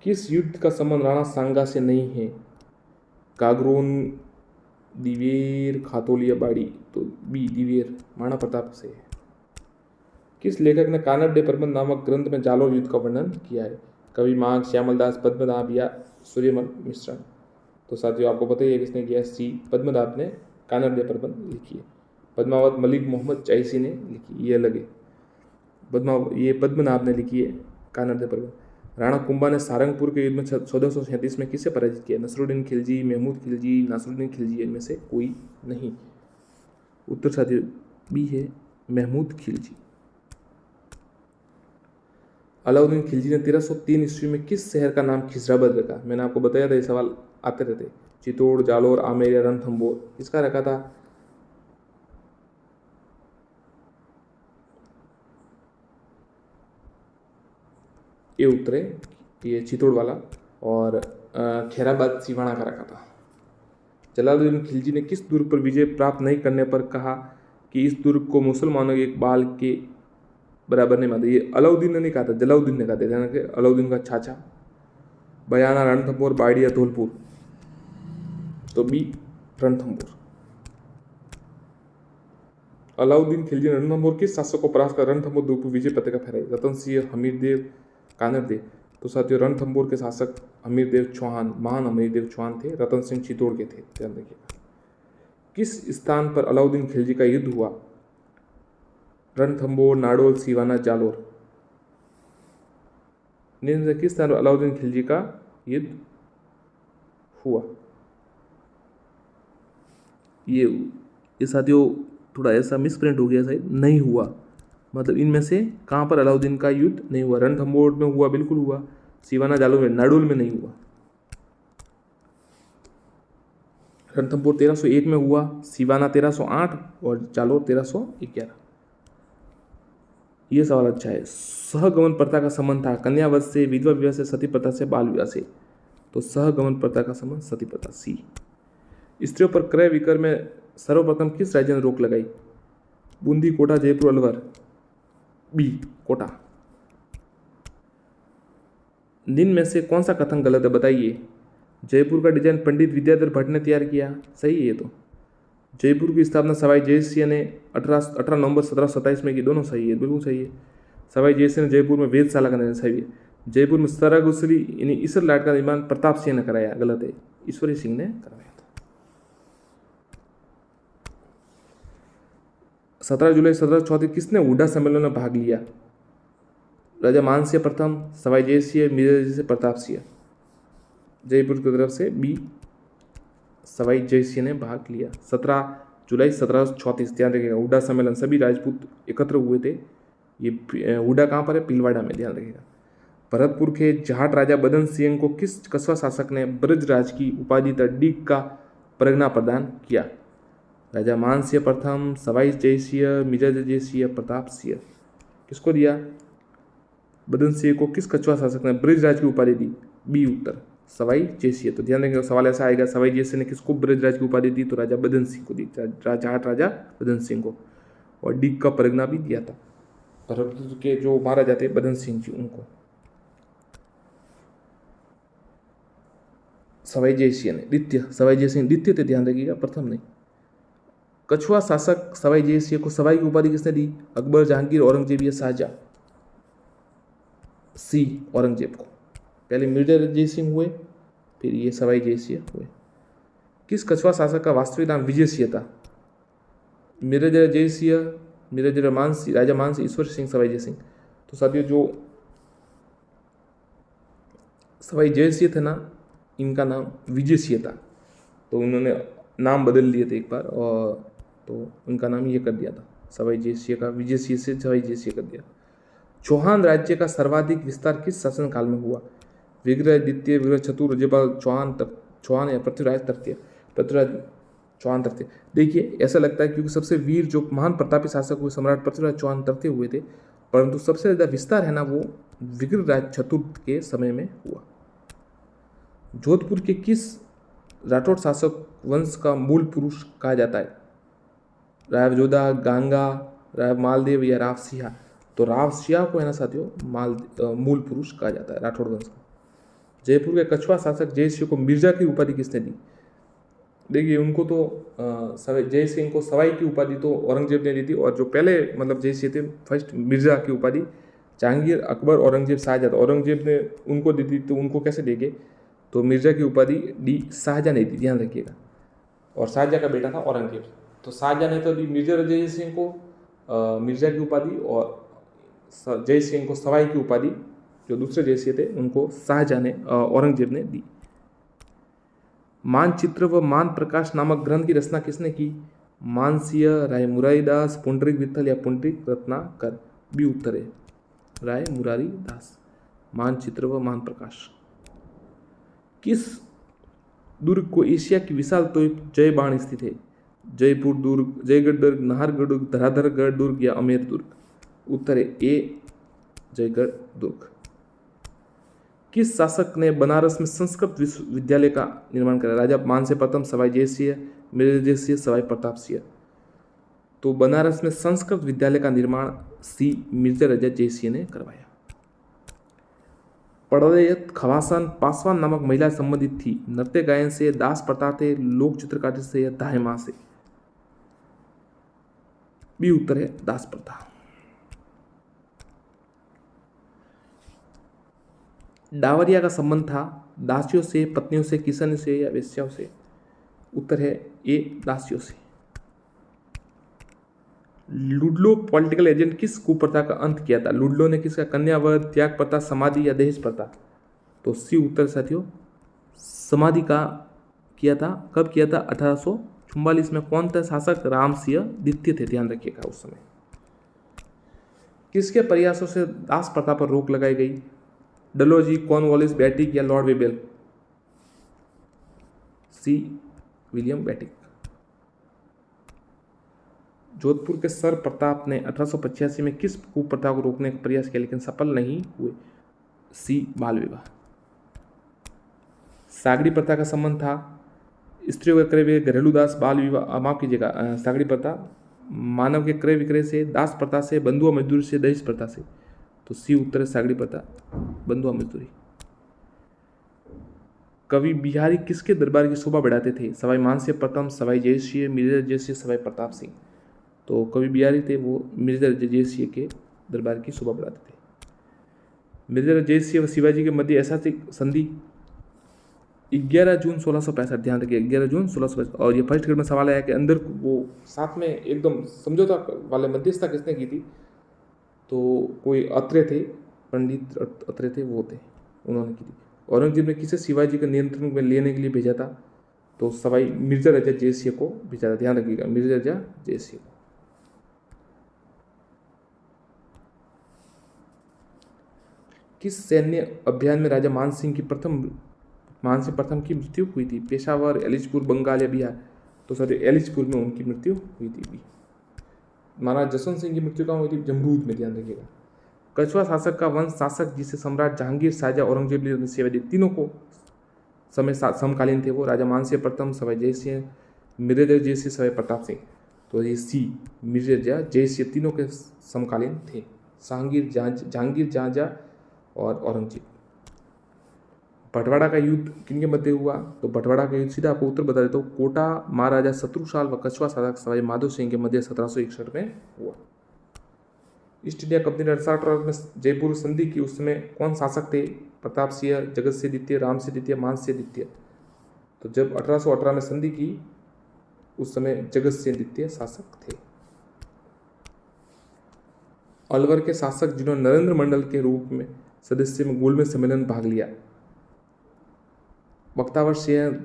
किस युद्ध का संबंध राणा सांगा से नहीं है? कागरोन, दिवेर, खातोलिया बाड़ी। तो बी दिवेर महाराणा प्रताप से है। किस लेखक ने कानड़ डे प्रबंध नामक ग्रंथ में जालोर युद्ध का वर्णन किया है? कवि माघ, श्यामलदास, पद्मनाभ या सूर्यमल मिश्रा। तो साथियों आपको पता ही है किसने किया? सी पद्मनाभ ने कानड़ डे प्रबंध लिखी है। पद्मावत मलिक मोहम्मद चाइसी ने लिखी, ये अलग है। ये पद्मनाभ ने लिखी है कानड़ डे प्रबंध। राणा कुंभा ने सारंगपुर के युद्ध में 1437 में किसे पराजित किया? नसरुद्दीन खिलजी, महमूद खिलजी, नासरुद्दीन खिलजी, इनमें से कोई नहीं। उत्तर साथियों बी है महमूद खिलजी। अलाउद्दीन खिलजी ने 1303 ईस्वी में किस शहर का नाम खिसराबाद रखा? मैंने आपको बताया था, ये सवाल आते रहते। चित्तौड़, जालोर, आमेर या रणथंभौर, किसका रखा था? ये उत्तर है ये चित्तौड़ वाला, और खैराबाद सिवाना का रखा था। जलालुद्दीन खिलजी ने किस दुर्ग पर विजय प्राप्त नहीं करने पर कहा कि इस दुर्ग को मुसलमानों के एक बाल के बराबर नहीं मानते? ये अलाउद्दीन ने नहीं कहा था, जलालुद्दीन ने कहा था। ध्यान रखें, अलाउद्दीन का चाचा। बयाना, रणथंभौर, बाड़ी या धौलपुर। तो बी रणथंभौर। अलाउद्दीन खिलजी ने रणथंभौर किस शासक को परास्त कर रणथंभौर दुर्ग पर विजय पताका फहराई? रतन सिंह, हमीरदेव, कानरदेव। तो साथियों रणथंभौर के शासक हमीरदेव चौहान, महान हमीरदेव चौहान थे। रतन सिंह चित्तौड़ के थे। ध्यान रखिएगा। किस स्थान पर अलाउद्दीन खिलजी का युद्ध हुआ? रणथंभौर, नाडोल, सिवाना, जालोर। निम्न से किस स्थान पर अलाउद्दीन खिलजी का युद्ध हुआ? ये साथियों थोड़ा ऐसा मिसप्रिंट हो गया, शायद नहीं हुआ। मतलब इनमें से कहाँ पर अलाउद्दीन का युद्ध नहीं हुआ? रणथंभौर में हुआ, बिल्कुल हुआ। सिवाना, जालोर में, नाडोल में नहीं हुआ। रणथंभौर 1301 में हुआ, सिवाना 1308 और जालोर 1311। ये सवाल अच्छा है। सहगमन प्रथा का संबंध था कन्यावध से, विधवा विवाह से, सती प्रथा से, बाल विवाह से। तो सहगमन प्रथा का संबंध सती प्रथा, सी। स्त्रियों पर क्रय विक्रय में सर्वप्रथम किस राज्य ने रोक लगाई? बूंदी, कोटा, जयपुर, अलवर। बी कोटा। निम्न में से कौन सा कथन गलत है बताइए? जयपुर का डिजाइन पंडित विद्याधर भट्ट ने तैयार किया, सही है ये तो। जयपुर की स्थापना सवाई जयसिंह ने 18 नवंबर 1727 में की, दोनों सही है, बिल्कुल सही है। सवाई जयसिंह ने जयपुर में वेधशाला का निर्माण, सही है। जयपुर में सरागुसरी यानी ईसर लाट का निर्माण प्रताप सिंह ने कराया, गलत है, ईश्वरी सिंह ने कराया था। 17 जुलाई 1734 किसने हुड्डा सम्मेलन में भाग लिया? राजा मानसिंह प्रथम, सवाई जयसिंह, मिर्जा से प्रताप सिंह। जयपुर की तरफ से बी सवाई जयसिंह ने भाग लिया। 17 जुलाई 1734, ध्यान रखिएगा। हुड्डा सम्मेलन, सभी राजपूत एकत्र हुए थे। ये हुड्डा कहाँ पर है? पिलवाड़ा में, ध्यान रखिएगा। भरतपुर के जाट राजा बदन सिंह को किस कस्बा शासक ने ब्रजराज की उपाधि तड़ीक का परगना प्रदान किया? राजा मानसिंह प्रथम, सवाई जयसिंह, मिर्जा जयसिंह, प्रताप सिंह। किसको दिया? बदन सिंह को किस कछुआ शासक ने ब्रजराज की उपाधि दी? बी उत्तर सवाई जयसिंह। तो ध्यान देंगे सवाल ऐसा आएगा, सवाई जयसिंह ने किसको ब्रजराज की उपाधि दी? तो राजा बदन सिंह को दी, जाट राजा बदन सिंह को। और डीक का परगना भी दिया था भरतपुर के जो महाराजा थे बदन सिंह जी, उनको। सवाई जयसिंह ने, द्वितीय सवाई जयसिंह द्वितीय थे, ध्यान रखिएगा, प्रथम नहीं। कछुआ शासक सवाई जयसिंह को सवाई की उपाधि किसने दी? अकबर, जहांगीर, औरंगजेब या शाहजहां? सी औरंगजेब को। पहले मिर्जा जयसिंह हुए, फिर ये सवाई जयसिंह हुए। किस कछुआ शासक का वास्तविक नाम विजय सिंह था? मिर्जा जयसिंह, मिर्जा मानसिंह, राजा मानसिंह, ईश्वर सिंह, सवाई जयसिंह। तो साथियों जो सवाई जयसिंह थे ना, इनका नाम विजय सिंह था, तो उन्होंने नाम बदल लिए थे एक बार, और तो उनका नाम ये कर दिया था, सवाई जयसिंह का विजय सिंह से सवाई जयसिंह कर दिया। चौहान राज्य का सर्वाधिक विस्तार किस शासनकाल में हुआ? विग्रह द्वितीय, विग्रह चतुर्थ, राज्यपाल चौहान या पृथ्वीराज तृतीय? पृथ्वीराज चौहान तरते। देखिए ऐसा लगता है क्योंकि सबसे वीर जो महान प्रतापी शासक हुए सम्राट पृथ्वीराज चौहान तरते हुए थे, परंतु सबसे ज़्यादा विस्तार है ना वो विग्रहराज चतुर्थ के समय में हुआ। जोधपुर के किस राठौड़ शासक वंश का मूल पुरुष कहा जाता है? राव जोधा, गांगा, राव मालदेव या राव सिंहा? तो राव सिंहा को है ना साथियों मूल पुरुष कहा जाता है राठौड़ वंश का। जयपुर के कछुआ शासक जय सिंह को मिर्जा की उपाधि किसने दी? देखिए उनको तो जय सिंह को सवाई की उपाधि तो औरंगजेब ने दी थी, और जो पहले मतलब जय सिंह थे फर्स्ट मिर्जा की उपाधि जहांगीर, अकबर, औरंगजेब, शाहजहां। औरंगजेब ने उनको दी थी, तो उनको कैसे देंगे? तो मिर्जा की उपाधि दी शाहजहां ने दी, ध्यान रखिएगा। और शाहजहां का बेटा था औरंगजेब, तो शाहजहां ने तो दी मिर्जा जय सिंह को मिर्जा की उपाधि, और जय सिंह को सवाई की उपाधि, जो दूसरे जय सिंह थे उनको शाहजहां ने औरंगजेब ने दी। मानचित्र व मान प्रकाश नामक ग्रंथ की रचना किसने की? मानसिंह, राय मुरारीदास, पुंडरीक विठल या पुंडरीक रत्नाकर? बी उत्तर है राय मुरारी दास। मानचित्र व मान प्रकाश। किस दुर्ग को एशिया की विशाल तोप जय बाण स्थित है? जयपुर दुर्ग, जयगढ़ दुर्ग, नाहरगढ़ दुर्ग, धराधरगढ़ दुर्ग या अमेर दुर्ग? उत्तर है ए जयगढ़ दुर्ग। किस शासक ने बनारस में संस्कृत विश्वविद्यालय का निर्माण कराया? राजा मानसिंह प्रथम, सवाई जयसिंह, मिर्जा जयसिंह, सवाई प्रताप सिंह? तो बनारस में संस्कृत विद्यालय का निर्माण सी मिर्जा राजा जयसिंह ने करवाया। पड़यत खवासन पासवान नामक महिला संबंधित थी? नृत्य गायन से, दास प्रथा थे, लोक चित्रकारी से या दाहिमा से? बी उत्तर है दास प्रथा। डावरिया का संबंध था दासियों से, पत्नियों से, किसन से या वेश्याओं से? उत्तर है ए दासियों से। लुडलो पॉलिटिकल एजेंट किस कुप्रथा का अंत किया था? लुडलो ने किसका? कन्यावध, त्याग प्रथा, समाधि या दहेज प्रथा? तो सी उत्तर साथियों समाधि का किया था। कब किया था? 1844 में। कौन था शासक? राम सिंह द्वितीय थे, ध्यान रखिएगा उस समय। किसके प्रयासों से दास प्रथा पर रोक लगाई गई? डलोजी, कॉर्नवालिस, बैटिक या लॉर्ड वेबेल? C William बैटिक। जोधपुर के सर प्रताप ने 1885 में किस कुप्रथा को रोकने का प्रयास किया लेकिन सफल नहीं हुए? सी बाल विवाह। सागड़ी प्रथा का संबंध था स्त्रियों के क्रय विक्रय, घरेलू दास, बाल विवाह, माफ कीजिएगा, सागड़ी प्रथा मानव के क्रय विक्रय से, दास प्रथा से, बंधुआ मजदूरी से, दहेज प्रथा से? तो सी उत्तर है सागड़ी प्रथा, बंधुआ मजदूरी। कवि बिहारी किसके दरबार की शोभा बढ़ाते थे? सवाई मानसिंह प्रथम, सवाई जयसिंह, मिर्जा जयसिंह, सवाई प्रताप सिंह? तो कवि बिहारी थे वो मिर्जा जयसिंह के दरबार की शोभा बढ़ाते थे। मिर्जा जयसिंह व शिवाजी के मध्य ऐतिहासिक संधि 11 जून 1665, ध्यान रखिए 11 जून 1665। और ये फर्स्ट ग्रेड में सवाल आया कि अंदर वो साथ में एकदम समझौता वाले मध्यस्थता किसने की थी? तो कोई अत्रे थे, पंडित अत्रे थे, वो थे, उन्होंने की थी। औरंगजेब ने किसे शिवाजी के नियंत्रण में लेने के लिए भेजा था? तो सवाई मिर्जा राजा जयसिंह को भेजा था, ध्यान रखिएगा मिर्जा राजा जयसिंह को। किस सैन्य अभियान में राजा मानसिंह प्रथम की मृत्यु हुई थी? पेशावर, एलिचपुर, बंगाल या बिहार? तो सर एलिचपुर में उनकी मृत्यु हुई थी। महाराज जसवंत सिंह की मृत्यु कहाँ हुई थी? जमरूद में, ध्यान रखिएगा। कछुआ शासक का वंश शासक जिसे सम्राट जहांगीर, शाहजहां, औरंगजेब ने सेवा दी, तीनों को समय समकालीन थे वो? राजा मानसिंह प्रथम, सवाई जयसिंह, मिर्जा जयसिंह, सवाई प्रताप सिंह? तो ये सी मिर्जा जयसिंह तीनों के समकालीन थे, जहांगीर, शाहजहां और औरंगजेब। बंटवाड़ा का युद्ध किनके मध्य हुआ? तो बंटवाड़ा का युद्ध सीधा आपको उत्तर बता देता हूँ, कोटा महाराजा शत्रुशाल व कछुआ शासक सवाई माधो सिंह के मध्य 1761 में हुआ। ईस्ट इंडिया कंपनी ने 1818 में जयपुर संधि की, उस समय कौन शासक थे? प्रताप सिंह, जगत सिंह द्वितीय, राम सिंह द्वितीय, मान सिंह द्वितीय? तो जब 1818 में संधि की उस समय जगत सिंह द्वितीय शासक थे। अलवर के शासक जिन्होंने नरेंद्र मंडल के रूप में सदस्य में गोलमेज सम्मेलन में भाग लिया? बख्तावर सिंह,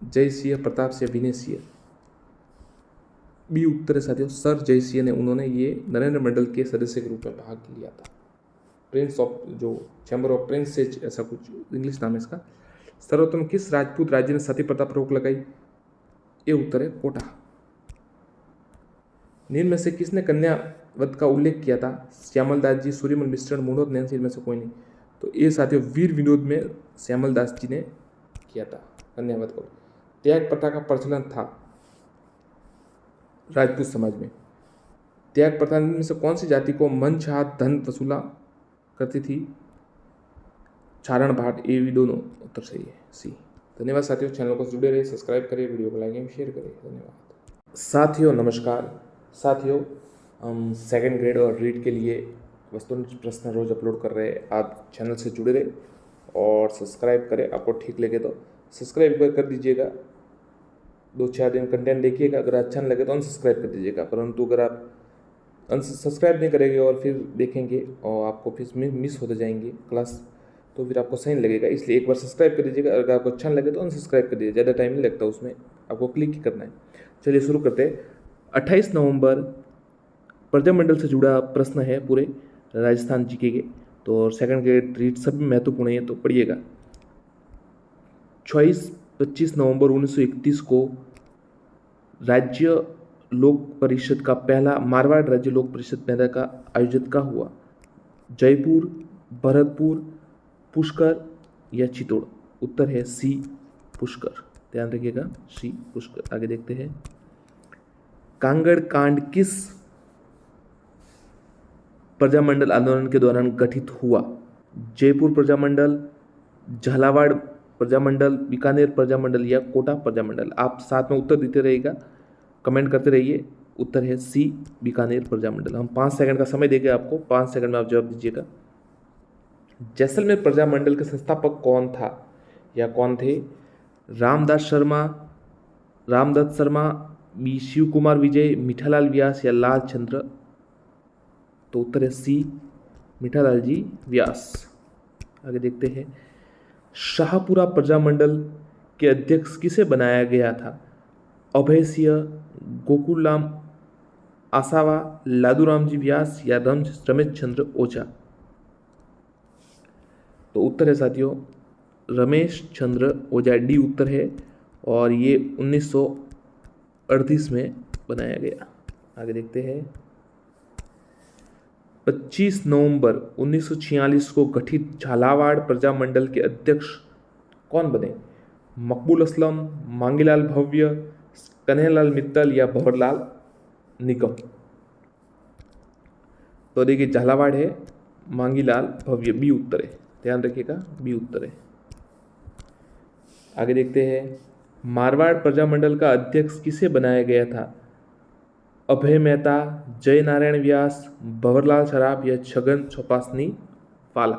जय सिंह, प्रताप सिंह, विनय सिंह? बी उत्तर है साथियों सर जय सिंह ने, उन्होंने ये नरेंद्र मंडल के सदस्य के रूप में भाग लिया था। प्रिंस ऑफ जो चैम्बर ऑफ प्रिंस से ऐसा कुछ इंग्लिश नाम है इसका। सर्वोत्तम किस राजपूत राज्य ने सती प्रथा पर रोक लगाई? ये उत्तर है कोटा। निम्न में से किसने कन्यावत का उल्लेख किया था? श्यामल दास जी, सूर्यमल मिश्रण, मूढ़ोत नैन, इनमें से कोई नहीं। तो ये साथियों वीर विनोद में श्यामल दास जी ने किया था कन्यावत को। त्याग प्रथा का प्रचलन था राजपूत समाज में। त्याग प्रथा में से कौन सी जाति को मन चाह धन वसूला करती थी? चारण भाट। ये भी दोनों उत्तर सही है, सी। धन्यवाद साथियों, चैनल को जुड़े रहिए, सब्सक्राइब करिए, वीडियो को लाइक एंड शेयर करिए। धन्यवाद साथियों। नमस्कार साथियों, हम सेकंड ग्रेड और रीड के लिए वस्तुनिष्ठ प्रश्न रोज अपलोड कर रहे हैं। आप चैनल से जुड़े रहे और सब्सक्राइब करें। आपको ठीक लगे तो सब्सक्राइब कर दीजिएगा, 2-4 दिन कंटेंट देखिएगा। अगर अच्छा नहीं लगे तो अनसब्सक्राइब कर दीजिएगा। परंतु अगर आप अनसब्सक्राइब नहीं करेंगे और फिर देखेंगे और आपको फिर मिस होते जाएंगे क्लास, तो फिर आपको सही नहीं लगेगा। इसलिए एक बार सब्सक्राइब कर दीजिएगा। अगर आपको अच्छा नहीं लगे तो अनसब्सक्राइब कर दीजिए, ज़्यादा टाइम नहीं लगता उसमें, आपको क्लिक ही करना है। चलिए शुरू करते हैं। 28 नवंबर प्रजामंडल से जुड़ा प्रश्न है, पूरे राजस्थान जीके के। तो सेकंड ग्रेड रीड सभी महत्वपूर्ण है, तो पढ़िएगा। 25 नवंबर 1931 को राज्य लोक परिषद का पहला मारवाड़ राज्य लोक परिषद पहला का आयोजित का हुआ? जयपुर, भरतपुर, पुष्कर या चित्तौड़? उत्तर है सी पुष्कर। ध्यान रखिएगा, सी पुष्कर। आगे देखते हैं। कांगड़ कांड किस प्रजामंडल आंदोलन के दौरान गठित हुआ? जयपुर प्रजामंडल, झालावाड़ प्रजामंडल, बीकानेर प्रजामंडल या कोटा प्रजामंडल? आप साथ में उत्तर देते रहिएगा, कमेंट करते रहिए। उत्तर है सी बीकानेर प्रजामंडल। हम 5 सेकंड का समय देंगे आपको, 5 सेकंड में आप जवाब दीजिएगा। जैसलमेर प्रजामंडल के संस्थापक कौन था या कौन थे? रामदास शर्मा, रामदत्त शर्मा, बी शिव कुमार विजय, मीठालाल व्यास या लाल चंद्र? तो उत्तर है सी मीठालाल जी व्यास। आगे देखते हैं। शाहपुरा प्रजामंडल के अध्यक्ष किसे बनाया गया था? अभय सिंह, गोकुलराम आसावा, लादूराम जी व्यास या रमेश चंद्र ओझा? तो उत्तर है साथियों रमेश चंद्र ओझा, डी उत्तर है। और ये 1938 में बनाया गया। आगे देखते हैं। 25 नवंबर 1946 को गठित झालावाड़ प्रजामंडल के अध्यक्ष कौन बने? मकबूल असलम, मांगीलाल भव्य, कन्हैयालाल मित्तल या भंवरलाल निकम? तो देखिए झालावाड़ है मांगीलाल भव्य, बी उत्तर है। ध्यान रखिएगा, बी उत्तर है। आगे देखते हैं। मारवाड़ प्रजामंडल का अध्यक्ष किसे बनाया गया था? अभय मेहता, जय नारायण व्यास, भंवरलाल सराफ या छगन छोपासनी वाला?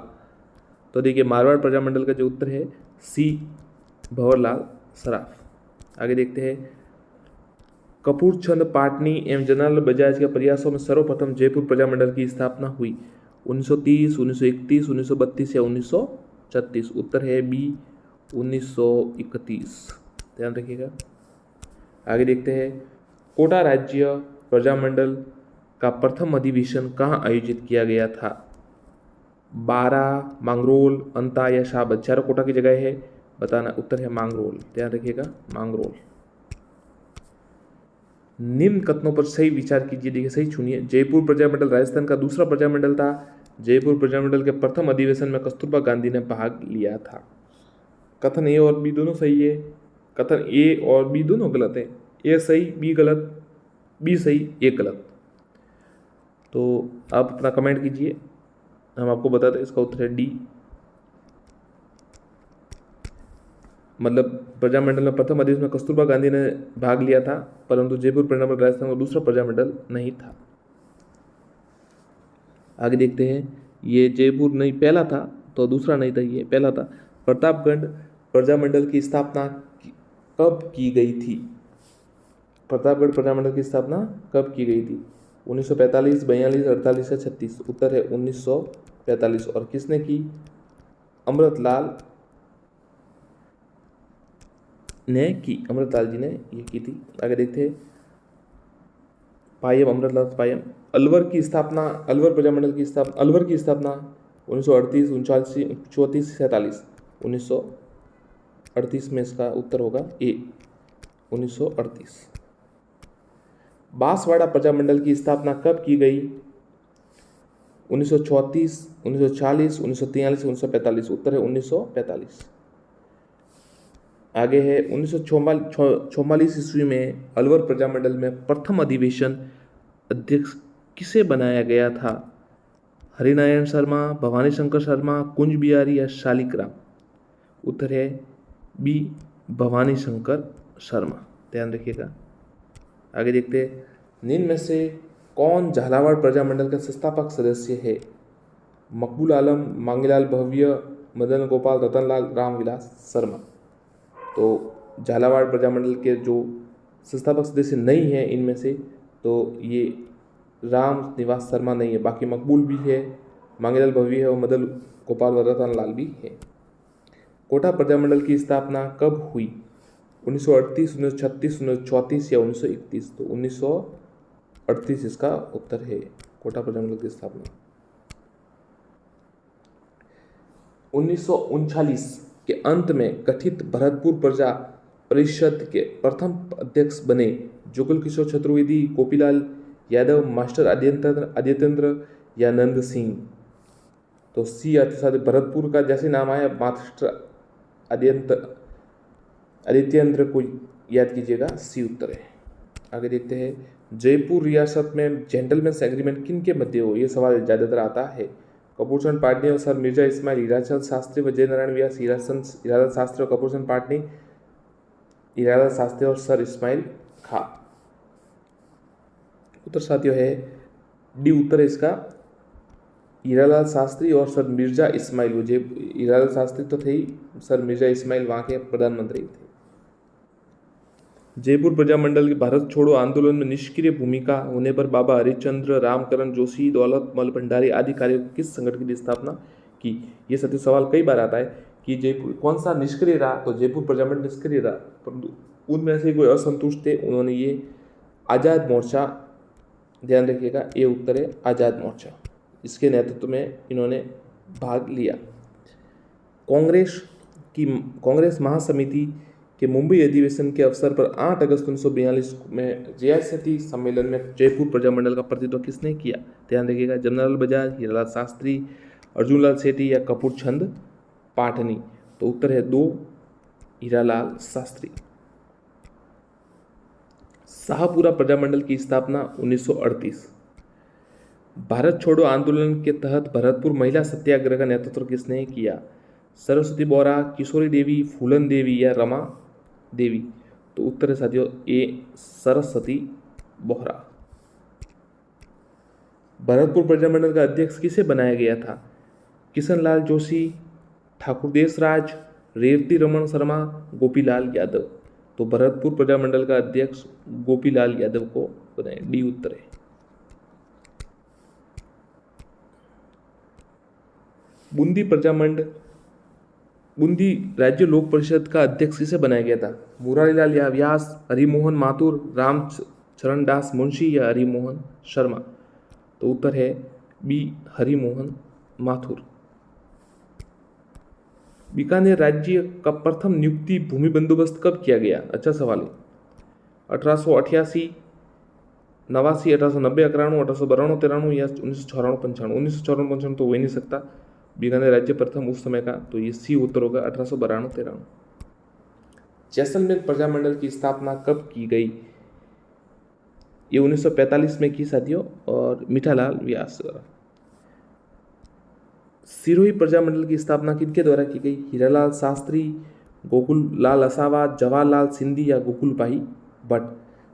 तो देखिए मारवाड़ प्रजामंडल का जो उत्तर है सी भंवरलाल सराफ। आगे देखते हैं। कपूरचंद पाटनी एवं जनालाल बजाज के प्रयासों में सर्वप्रथम जयपुर प्रजामंडल की स्थापना हुई? 1930, 1931, 1932 या 1936? उत्तर है बी 1931। ध्यान रखिएगा। आगे देखते हैं। कोटा राज्य प्रजामंडल का प्रथम अधिवेशन कहाँ आयोजित किया गया था? बारा, मांगरोल, अंता या शाहबाद? चारों कोटा की जगह है, बताना। उत्तर है मांगरोल। ध्यान रखिएगा, मांगरोल। निम्न कथनों पर सही विचार कीजिए। देखिए सही चुनिए। जयपुर प्रजामंडल राजस्थान का दूसरा प्रजामंडल था। जयपुर प्रजामंडल के प्रथम अधिवेशन में कस्तूरबा गांधी ने भाग लिया था। कथन ए और बी दोनों सही है। कथन ए और बी दोनों गलत है। ए सही, बी गलत, बी सही, ए गलत। तो आप अपना कमेंट कीजिए, हम आपको बताते हैं। इसका उत्तर है डी। मतलब प्रजामंडल में प्रथम अधिवेशन में कस्तूरबा गांधी ने भाग लिया था, परंतु जयपुर प्रजामंडल राजस्थान का दूसरा प्रजामंडल नहीं था। आगे देखते हैं। ये जयपुर नहीं पहला था, तो दूसरा नहीं था, ये पहला था। प्रतापगढ़ प्रजामंडल की स्थापना कब की गई थी? प्रतापगढ़ प्रजामंडल की स्थापना कब की गई थी? 1945, 42, 48 या 36? उत्तर है 1945। और किसने की? अमृतलाल ने की, अमृतलाल जी ने ये की थी। आगे देखते हैं। Poem, Amritlal poem. अलवर की स्थापना, अलवर प्रजामंडल की स्थापना, अलवर की स्थापना 1938, 39, 34, 47? 1938 में इसका उत्तर होगा ए। 1938। बांसवाड़ा प्रजामंडल की स्थापना कब की गई? 1934, 1940, 1943, 1945। उत्तर है 1945। आगे है 1944 ईस्वी में अलवर प्रजामंडल में प्रथम अधिवेशन अध्यक्ष किसे बनाया गया था? हरिनारायण शर्मा, भवानी शंकर शर्मा, कुंज बिहारी या शालिग्राम? उत्तर है बी, भवानी शंकर शर्मा। ध्यान रखिएगा। आगे देखते हैं, निम्न में से कौन झालावाड़ प्रजामंडल का संस्थापक सदस्य है? मकबूल आलम, मांगीलाल भव्य, मदन गोपाल, रतनलाल, रामविलास शर्मा। तो झालावाड़ प्रजामंडल के जो संस्थापक सदस्य नहीं है इनमें से, तो ये राम निवास शर्मा नहीं है। बाकी मकबूल भी है, मांगीलाल भव्य है और मदन गोपाल व रतनलाल भी है। कोटा प्रजामंडल की स्थापना कब हुई? 1938, 1936, 1934 या 1931? तो 1938 इसका उत्तर है, कोटा प्रजामंडल की स्थापना। 1939 के अंत में गठित भरतपुर प्रजा परिषद के प्रथम अध्यक्ष बने जुगल किशोर चतुर्वेदी, गोपीलाल यादव, मास्टर आदित्येंद्र या नंद सिंह? तो सी अर्थात भरतपुर का जैसे नाम आया, मास्टर आदित्येंद्र को याद कीजिएगा, सी उत्तर है। आगे देखते हैं, जयपुर रियासत में जेंटलमैन एग्रीमेंट किन के मध्य हो? ये सवाल ज़्यादातर आता है। कपूरचंद पाटनी और सर मिर्जा इस्माइल, हीराचंद शास्त्री व जयनारायण व्यास, हीरालाल शास्त्री और कपूरचंद पाटनी, हीरालाल शास्त्री और सर इस्माइल खां? उत्तर साथियों है डी, उत्तर है इसका हीरालाल शास्त्री और सर मिर्जा इस्माइल। वो हीरालाल शास्त्री तो थे ही, सर मिर्जा इस्माइल वहाँ के प्रधानमंत्री थे। जयपुर प्रजामंडल के भारत छोड़ो आंदोलन में निष्क्रिय भूमिका होने पर बाबा हरिश्चंद्र, रामकरण जोशी, दौलतमल भंडारी आदि कार्यों की किस संगठन की स्थापना की? ये सत्य सवाल कई बार आता है कि जयपुर कौन सा निष्क्रिय रहा, तो जयपुर प्रजामंडल निष्क्रिय रहा, परंतु उनमें से कोई असंतुष्ट थे, उन्होंने ये आज़ाद मोर्चा, ध्यान रखिएगा ये उत्तर है आज़ाद मोर्चा, इसके नेतृत्व में इन्होंने भाग लिया। कांग्रेस महासमिति के मुंबई अधिवेशन के अवसर पर 8 अगस्त 1942 में रियासती सम्मेलन में जयपुर प्रजामंडल का प्रतिनिधित्व किसने किया? ध्यान रखिएगा, जमनालाल बजाज, हीरालाल शास्त्री, अर्जुनलाल सेठी या कपूरचंद पाटनी? तो उत्तर है 2, हीरालाल शास्त्री। शाहपुरा प्रजामंडल की स्थापना 1938। भारत छोड़ो आंदोलन के तहत भरतपुर महिला सत्याग्रह का नेतृत्व किसने किया? सरस्वती बोरा, किशोरी देवी, फूलन देवी या रमा देवी? तो उत्तर है साथियों ए, सरस्वती बोहरा। भरतपुर प्रजामंडल का अध्यक्ष किसे बनाया गया था? किशन लाल जोशी, ठाकुर देशराज, रेवती रमन शर्मा, गोपीलाल यादव? तो भरतपुर प्रजामंडल का अध्यक्ष गोपीलाल यादव को बनाया, डी उत्तर है। बूंदी राज्य लोक परिषद का अध्यक्ष किसे बनाया गया था? मुरारीलाल व्यास, हरिमोहन माथुर, रामचरण दास मुंशी या हरिमोहन शर्मा? तो उत्तर है बी, हरिमोहन माथुर। बीकानेर राज्य का प्रथम नियुक्ति भूमि बंदोबस्त कब किया गया? अच्छा सवाल है। 1888, 89, 1890, 91, 1892, 93 या 1994, 95? 1994, 95 तो हो ही नहीं सकता, बीकानेर राज्य प्रथम उस समय का, तो ये सी उत्तर होगा 1892, 93। जैसलमेर प्रजामंडल की स्थापना कब की गई? ये 1945 में की साथियों, और मीठालाल व्यास द्वारा। सिरोही प्रजामंडल की स्थापना किनके द्वारा की गई? हीरालाल शास्त्री, गोकुल लाल असावा, जवाहरलाल सिंधी या गोकुल भाई भट्ट?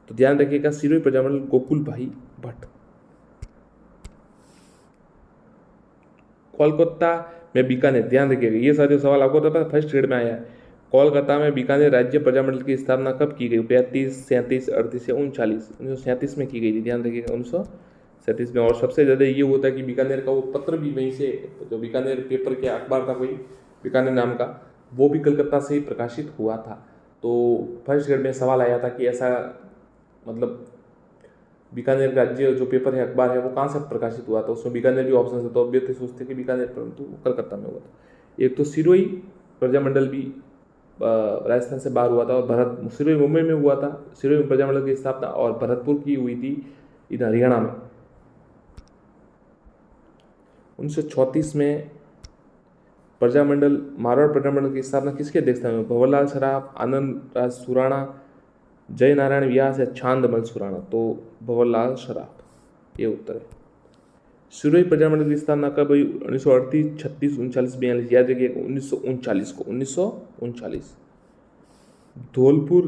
तो ध्यान रखिएगा, सिरोही प्रजामंडल गोकुल भाई भट्ट। कोलकाता में बीकानेर, ध्यान रखिएगा ये सारे सवाल आपको पता है फर्स्ट ग्रेड में आया है। कोलकाता में बीकानेर राज्य प्रजामंडल की स्थापना कब की गई? 35, 37, 38 या 39? 1937 में की गई थी, ध्यान रखिएगा 1937 में। और सबसे ज़्यादा ये होता है कि बीकानेर का वो पत्र भी वहीं से, जो बीकानेर पेपर के अखबार था कोई बीकानेर नाम का, वो भी कलकत्ता से ही प्रकाशित हुआ था। तो फर्स्ट ग्रेड में सवाल आया था कि ऐसा मतलब बीकानेर राज्य जो पेपर है, अखबार है, वो कहाँ से प्रकाशित हुआ था? उसमें बीकानेर भी ऑप्शन है, तो अभ्यर्थी सोचते कि बीकानेर, परंतु वो कलकत्ता में हुआ था। एक तो सिरोही प्रजामंडल भी राजस्थान से बाहर हुआ था, और भरत सिरोही मुंबई में हुआ था, सिरोही में प्रजामंडल की स्थापना, और भरतपुर की हुई थी इधर हरियाणा में। 1934 में प्रजामंडल, मारवाड़ प्रजामंडल की स्थापना किसके अध्यक्षता में? भंवरलाल सराफ, आनंद राज सुराणा, जय नारायण व्यास या छांदमल सुराणा? तो भंवरलाल सराफ, ये उत्तर है। सिरोही प्रजामंडल की स्थापना कब हुई? 1938, 36, 39, 42? याद रखिए 1939 को, 1939। धौलपुर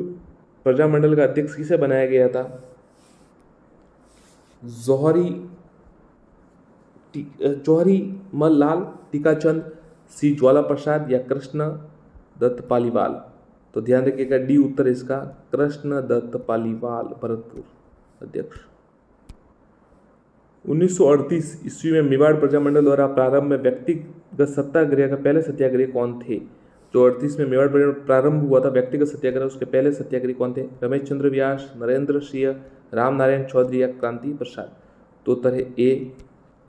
प्रजामंडल का अध्यक्ष किसे बनाया गया था? जौहरी मल लाल, टीकाचंद, सी ज्वाला प्रसाद या कृष्ण दत्त पालीवाल? तो ध्यान रखिएगा डी उत्तर इसका, कृष्ण दत्त पालीवाल भरतपुर अध्यक्ष। 1938 ईस्वी में मेवाड़ प्रजामंडल द्वारा प्रारंभ में व्यक्तिगत सत्याग्रह का पहले सत्याग्रही कौन थे? जो 38 में मेवाड़ प्रजामंडल प्रारंभ हुआ था व्यक्तिगत सत्याग्रह, उसके पहले सत्याग्रही कौन थे? रमेश चंद्र व्यास, नरेंद्र सिंह, राम नारायण चौधरी या क्रांति प्रसाद? तो उत्तर है ए,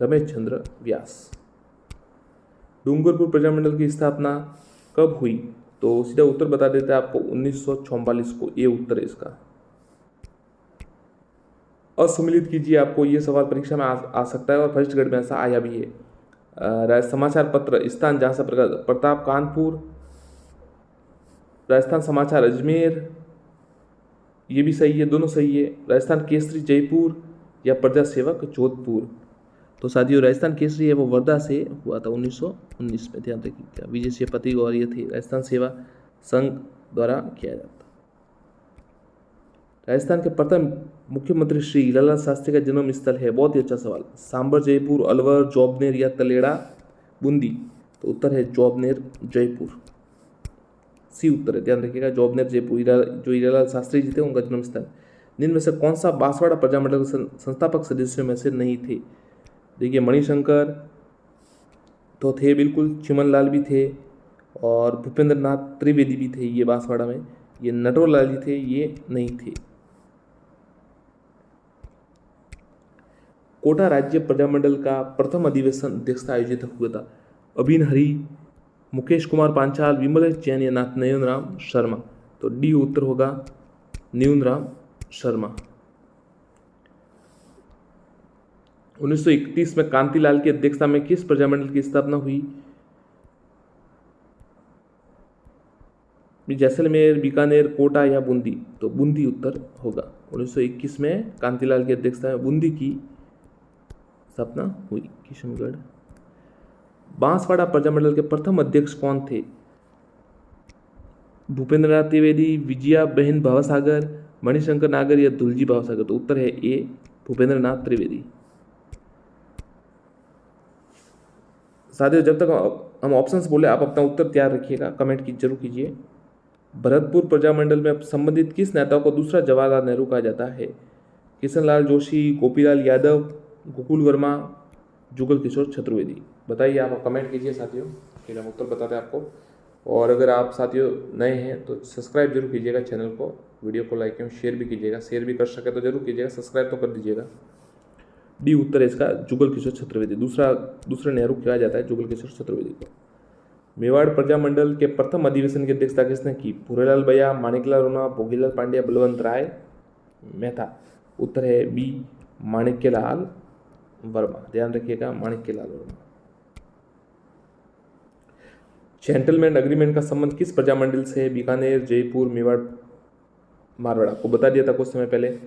रमेश चंद्र व्यास। डूंगरपुर प्रजामंडल की स्थापना कब हुई? तो सीधा उत्तर बता देते हैं आपको, 1944 को, ये उत्तर है इसका। असम्मिलित कीजिए, आपको ये सवाल परीक्षा में आ सकता है और फर्स्ट ग्रेड में ऐसा आया भी है। समाचार पत्र स्थान जहाँ से प्रकाशित, प्रताप कानपुर, राजस्थान समाचार अजमेर, ये भी सही है, दोनों सही है। राजस्थान केसरी जयपुर या प्रजा सेवक जोधपुर? तो साथियों राजस्थान केसरी है वो वर्धा से हुआ था 1919 में, ध्यान रखिएगा। विजय सिंह पति और ये थे राजस्थान सेवा संघ द्वारा किया जाता। राजस्थान के प्रथम मुख्यमंत्री श्री हीरालाल शास्त्री का जन्म स्थल है? बहुत ही अच्छा सवाल। सांबर जयपुर, अलवर, जोबनेर या तलेड़ा बूंदी? तो उत्तर है जोबनेर जयपुर, सी उत्तर है, ध्यान रखिएगा जोबनेर जयपुर। जो हीरालाल शास्त्री जी थे उनका जन्म स्थल। निम्न में से कौन सा बांसवाड़ा प्रजामंडल के संस्थापक सदस्यों में से नहीं थे? देखिए मणिशंकर तो थे बिल्कुल, चिमन लाल भी थे, और भूपेंद्र नाथ त्रिवेदी भी थे ये बांसवाड़ा में। ये नटवर लाल जी थे, ये नहीं थे। कोटा राज्य प्रजामंडल का प्रथम अधिवेशन अध्यक्षता आयोजित हुआ था? अभिन हरी, मुकेश कुमार पांचाल, विमल जैन या नयन राम शर्मा? तो डी उत्तर होगा, नयन राम शर्मा। 1931 में कांतिलाल की अध्यक्षता में किस प्रजामंडल की स्थापना हुई? जैसलमेर, बीकानेर, कोटा या बूंदी? तो बूंदी उत्तर होगा। 1921 में कांतिलाल की अध्यक्षता में बूंदी की स्थापना हुई। किशनगढ़। बांसवाड़ा प्रजामंडल के प्रथम अध्यक्ष कौन थे? भूपेंद्र नाथ त्रिवेदी, विजया बहन भावसागर, मणिशंकर नागर या दुलजी भावसागर? तो उत्तर है ए, भूपेंद्र नाथ त्रिवेदी। साथियों जब तक हम ऑप्शंस बोले आप अपना उत्तर तैयार रखिएगा, कमेंट की जरूर कीजिए। भरतपुर प्रजामंडल में संबंधित किस नेता को दूसरा जवाहरलाल नेहरू कहा जाता है? किशनलाल जोशी, गोपीलाल यादव, गोकुल वर्मा, जुगल किशोर चतुर्वेदी? बताइए, आप कमेंट कीजिए साथियों, फिर हम उत्तर बताते हैं आपको। और अगर आप साथियों नए हैं तो सब्सक्राइब जरूर कीजिएगा चैनल को, वीडियो को लाइक एवं शेयर भी कीजिएगा, शेयर भी कर सके तो जरूर कीजिएगा, सब्सक्राइब तो कर दीजिएगा। डी उत्तर है इसका, जुगल किशोर चतुर्वेदी। दूसरा नेहरू कहा जाता है जुगल किशोर चतुर्वेदी को। मेवाड़ प्रजामंडल के प्रथम अधिवेशन की अध्यक्षता किसने की? भूरेलाल भैया, माणिकलाल रोना, भोगीलाल पांड्या, बलवंत राय मेहता? उत्तर है बी, माणिक्यलाल वर्मा। ध्यान रखिएगा, माणिक्यलाल वर्मा। जेंटलमैन अग्रीमेंट का संबंध किस प्रजामंडल से है? बीकानेर, जयपुर, मेवाड़, मारवाड़? आपको बता दिया था कुछ समय पहले,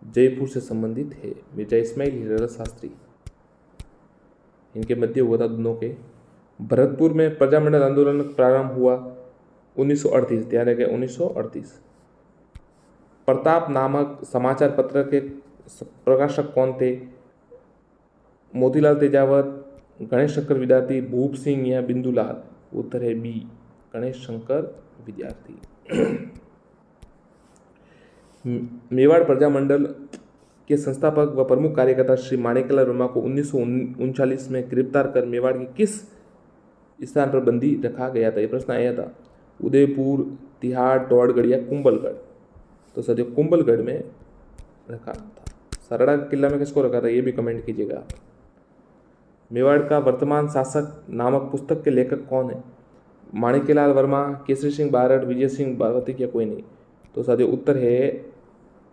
जयपुर से संबंधित है। मिर्जा इस्माइल, हीरालाल शास्त्री, इनके मध्य हुआ था दोनों के। भरतपुर में प्रजामंडल आंदोलन प्रारंभ हुआ 1938, ध्यान रखें 1938। प्रताप नामक समाचार पत्र के प्रकाशक कौन थे? मोतीलाल तेजावत, गणेश शंकर विद्यार्थी, भूप सिंह या बिंदुलाल? उत्तर है बी, गणेश शंकर विद्यार्थी। मेवाड़ प्रजामंडल के संस्थापक व प्रमुख कार्यकर्ता श्री माणिक्यलाल वर्मा को 1939 में गिरफ्तार कर मेवाड़ के किस स्थान पर बंदी रखा गया था? ये प्रश्न आया था। उदयपुर, तिहाड़, डोड़गढ़ या कुंभलगढ़? तो सर कुंभलगढ़ में रखा था। सरड़ा किला में किसको रखा था ये भी कमेंट कीजिएगा आप। मेवाड़ का वर्तमान शासक नामक पुस्तक के लेखक कौन है? माणिक्यलाल वर्मा, केसरी सिंह बारड, विजय सिंह बावतिक या कोई नहीं? तो साथियों उत्तर है,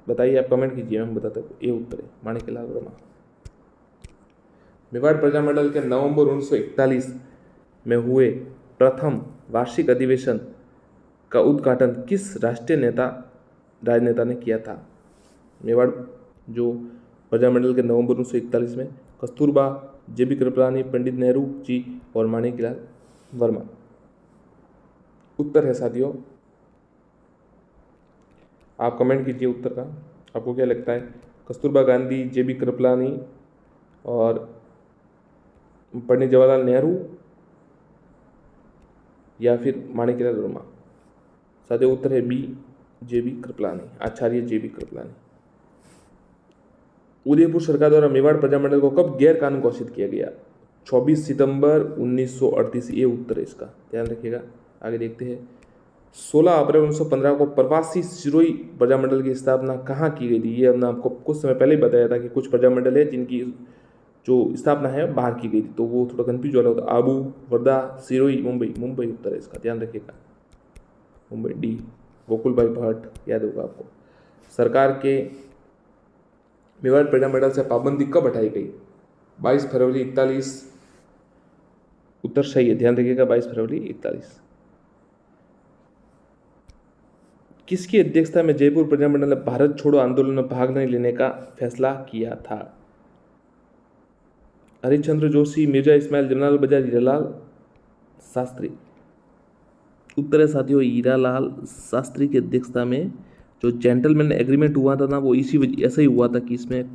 बताइए, आप कमेंट कीजिए, हम बताते हैं। ये उत्तर है माणिक्यलाल वर्मा। मेवाड़ प्रजामंडल के नवंबर 1941 में हुए प्रथम वार्षिक अधिवेशन का उद्घाटन किस राजनेता ने किया था? मेवाड़ जो प्रजामंडल के नवंबर 1941 में कस्तूरबा, JB कृपलानी, पंडित नेहरू जी और माणिक्यलाल वर्मा। उत्तर है साथियों, आप कमेंट कीजिए उत्तर का, आपको क्या लगता है? कस्तूरबा गांधी, JB कृपलानी और पंडित जवाहरलाल नेहरू या फिर माणिक्यलाल वर्मा? साथियों उत्तर है बी, JB कृपलानी, आचार्य JB कृपलानी। उदयपुर सरकार द्वारा मेवाड़ प्रजामंडल को कब गैर कानून घोषित किया गया? 24 सितंबर 1938। ये उत्तर है इसका, ध्यान रखिएगा। आगे देखते हैं। 16 अप्रैल 1915 को प्रवासी सिरोही प्रजामंडल की स्थापना कहाँ की गई थी? ये हमने आपको कुछ समय पहले ही बताया था कि कुछ प्रजामंडल है जिनकी जो स्थापना है बाहर की गई थी, तो वो थोड़ा कंफ्यूज वाला होता है। आबू, वर्धा, सिरोही, मुंबई। मुंबई उत्तर है इसका, ध्यान रखिएगा। मुंबई डी। गोकुल भाई भट्ट याद होगा आपको। सरकार के मेवाड़ प्रजामंडल से पाबंदी कब हटाई गई? 22 फरवरी 41। उत्तर सही है, ध्यान रखिएगा, 22 फरवरी 41। किसकी अध्यक्षता में जयपुर प्रजामंडल ने भारत छोड़ो आंदोलन में भाग नहीं लेने का फैसला किया था? हरिश्चंद्र जोशी, मिर्जा इस्माइल, जमनालाल बजाज, हीरालाल शास्त्री। उत्तर है साथियों हीरालाल शास्त्री की अध्यक्षता में जो जेंटलमैन एग्रीमेंट हुआ था ना, वो ऐसा ही हुआ था कि इसमें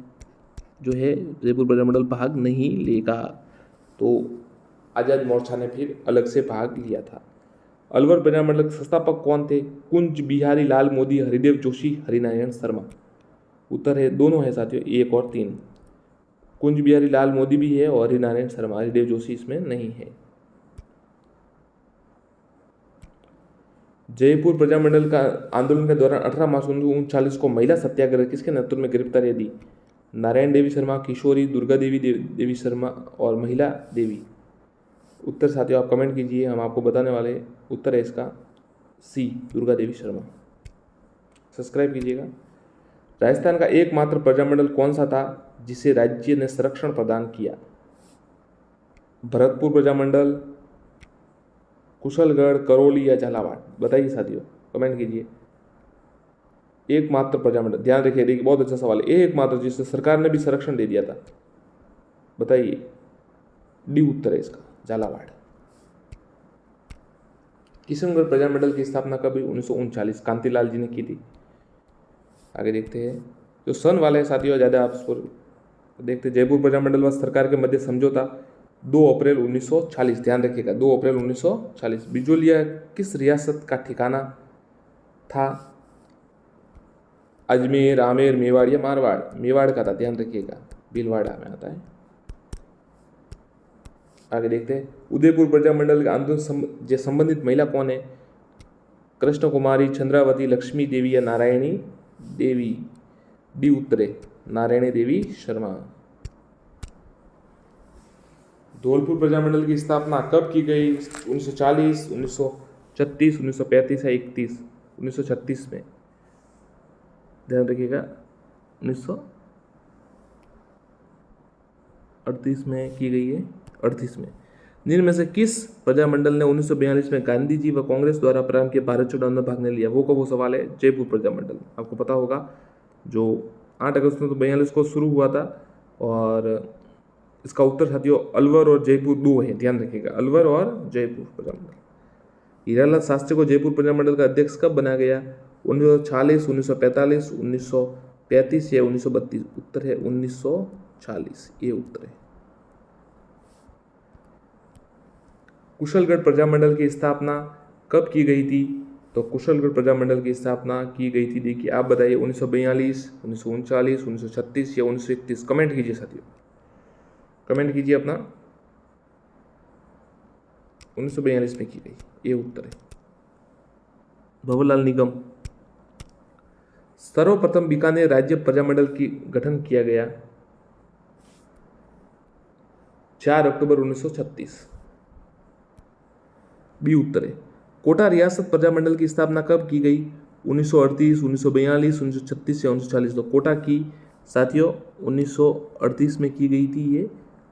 जो है जयपुर प्रजामंडल भाग नहीं लेगा। तो आज़ाद मोर्चा ने फिर अलग से भाग लिया था। अलवर प्रजामंडल के संस्थापक कौन थे? कुंज बिहारी लाल मोदी, हरिदेव जोशी, हरिनारायण शर्मा। उत्तर है, दोनों है साथियों, 1 और 3। कुंज बिहारी लाल मोदी भी है और हरिनारायण शर्मा, हरिदेव जोशी इसमें नहीं है। जयपुर प्रजामंडल का आंदोलन के दौरान 18 मार्च 1939 को महिला सत्याग्रह किसके नेतृत्व में गिरफ्तारी दी? नारायण देवी शर्मा, किशोरी, दुर्गा देवी शर्मा और महिला देवी। उत्तर साथियों आप कमेंट कीजिए, हम आपको बताने वाले हैं। उत्तर है इसका सी, दुर्गा देवी शर्मा। सब्सक्राइब कीजिएगा। राजस्थान का एकमात्र प्रजामंडल कौन सा था जिसे राज्य ने संरक्षण प्रदान किया? भरतपुर प्रजामंडल, कुशलगढ़, करौली या झालावाड़? बताइए साथियों, कमेंट कीजिए। एकमात्र प्रजामंडल, ध्यान रखिए, देखिए बहुत अच्छा सवाल है। एकमात्र जिसे सरकार ने भी संरक्षण दे दिया था, बताइए। डी उत्तर है इसका, झालावाड़। किशनगढ़ प्रजामंडल की स्थापना कब हुई? 1939, कांतिलाल जी ने की थी। आगे देखते हैं। जो सन वाले साथियों ज़्यादा आप देखते, जयपुर प्रजामंडल व सरकार के मध्य समझौता 2 अप्रैल 1940। ध्यान रखिएगा, 2 अप्रैल 1940। बिजोलिया किस रियासत का ठिकाना था? अजमेर, आमेर, मेवाड़ या मारवाड़? मेवाड़ का था, ध्यान रखिएगा, भीलवाड़ा में आता है। आगे देखते हैं। उदयपुर प्रजामंडल के आंदोलन से संबंधित महिला कौन है? कृष्ण कुमारी, चंद्रावती, लक्ष्मी देवी या नारायणी देवी? डी उत्तर है, नारायणी देवी शर्मा। धौलपुर प्रजामंडल की स्थापना कब की गई? 1940, 1936, 1935 या 31? 1936 में, ध्यान रखिएगा, 1938 में की गई है, 38 में। निम्न में से किस प्रजामंडल ने 1942 में गांधी जी व कांग्रेस द्वारा प्रारंभ किए भारत छोड़ो आंदोलन में भाग नहीं लिया? वो सवाल है। जयपुर प्रजामंडल, आपको पता होगा, जो 8 अगस्त 1942 को शुरू हुआ था। और इसका उत्तर साथियों अलवर और जयपुर 2 है, ध्यान रखिएगा, अलवर और जयपुर प्रजामंडल। हीरालाल शास्त्री को जयपुर प्रजामंडल का अध्यक्ष कब बनाया गया? 1940, 1945, 1935 या 1932? उत्तर है 1940, ये उत्तर है। कुशलगढ़ प्रजामंडल की स्थापना कब की गई थी? तो कुशलगढ़ प्रजामंडल की स्थापना की गई थी, देखिए आप बताइए, 1942, 1939, 1936 या 1931? कमेंट कीजिए साथियों, कमेंट कीजिए अपना। 1942 में की गई, ये उत्तर है। भवरलाल निगम। सर्वप्रथम बीकानेर राज्य प्रजामंडल की गठन किया गया 4 अक्टूबर 1936। बी उत्तर है। कोटा रियासत प्रजामंडल की स्थापना कब की गई? 1938, 1942, 1936 या 1940। तो कोटा की साथियों 1938 में की गई थी ये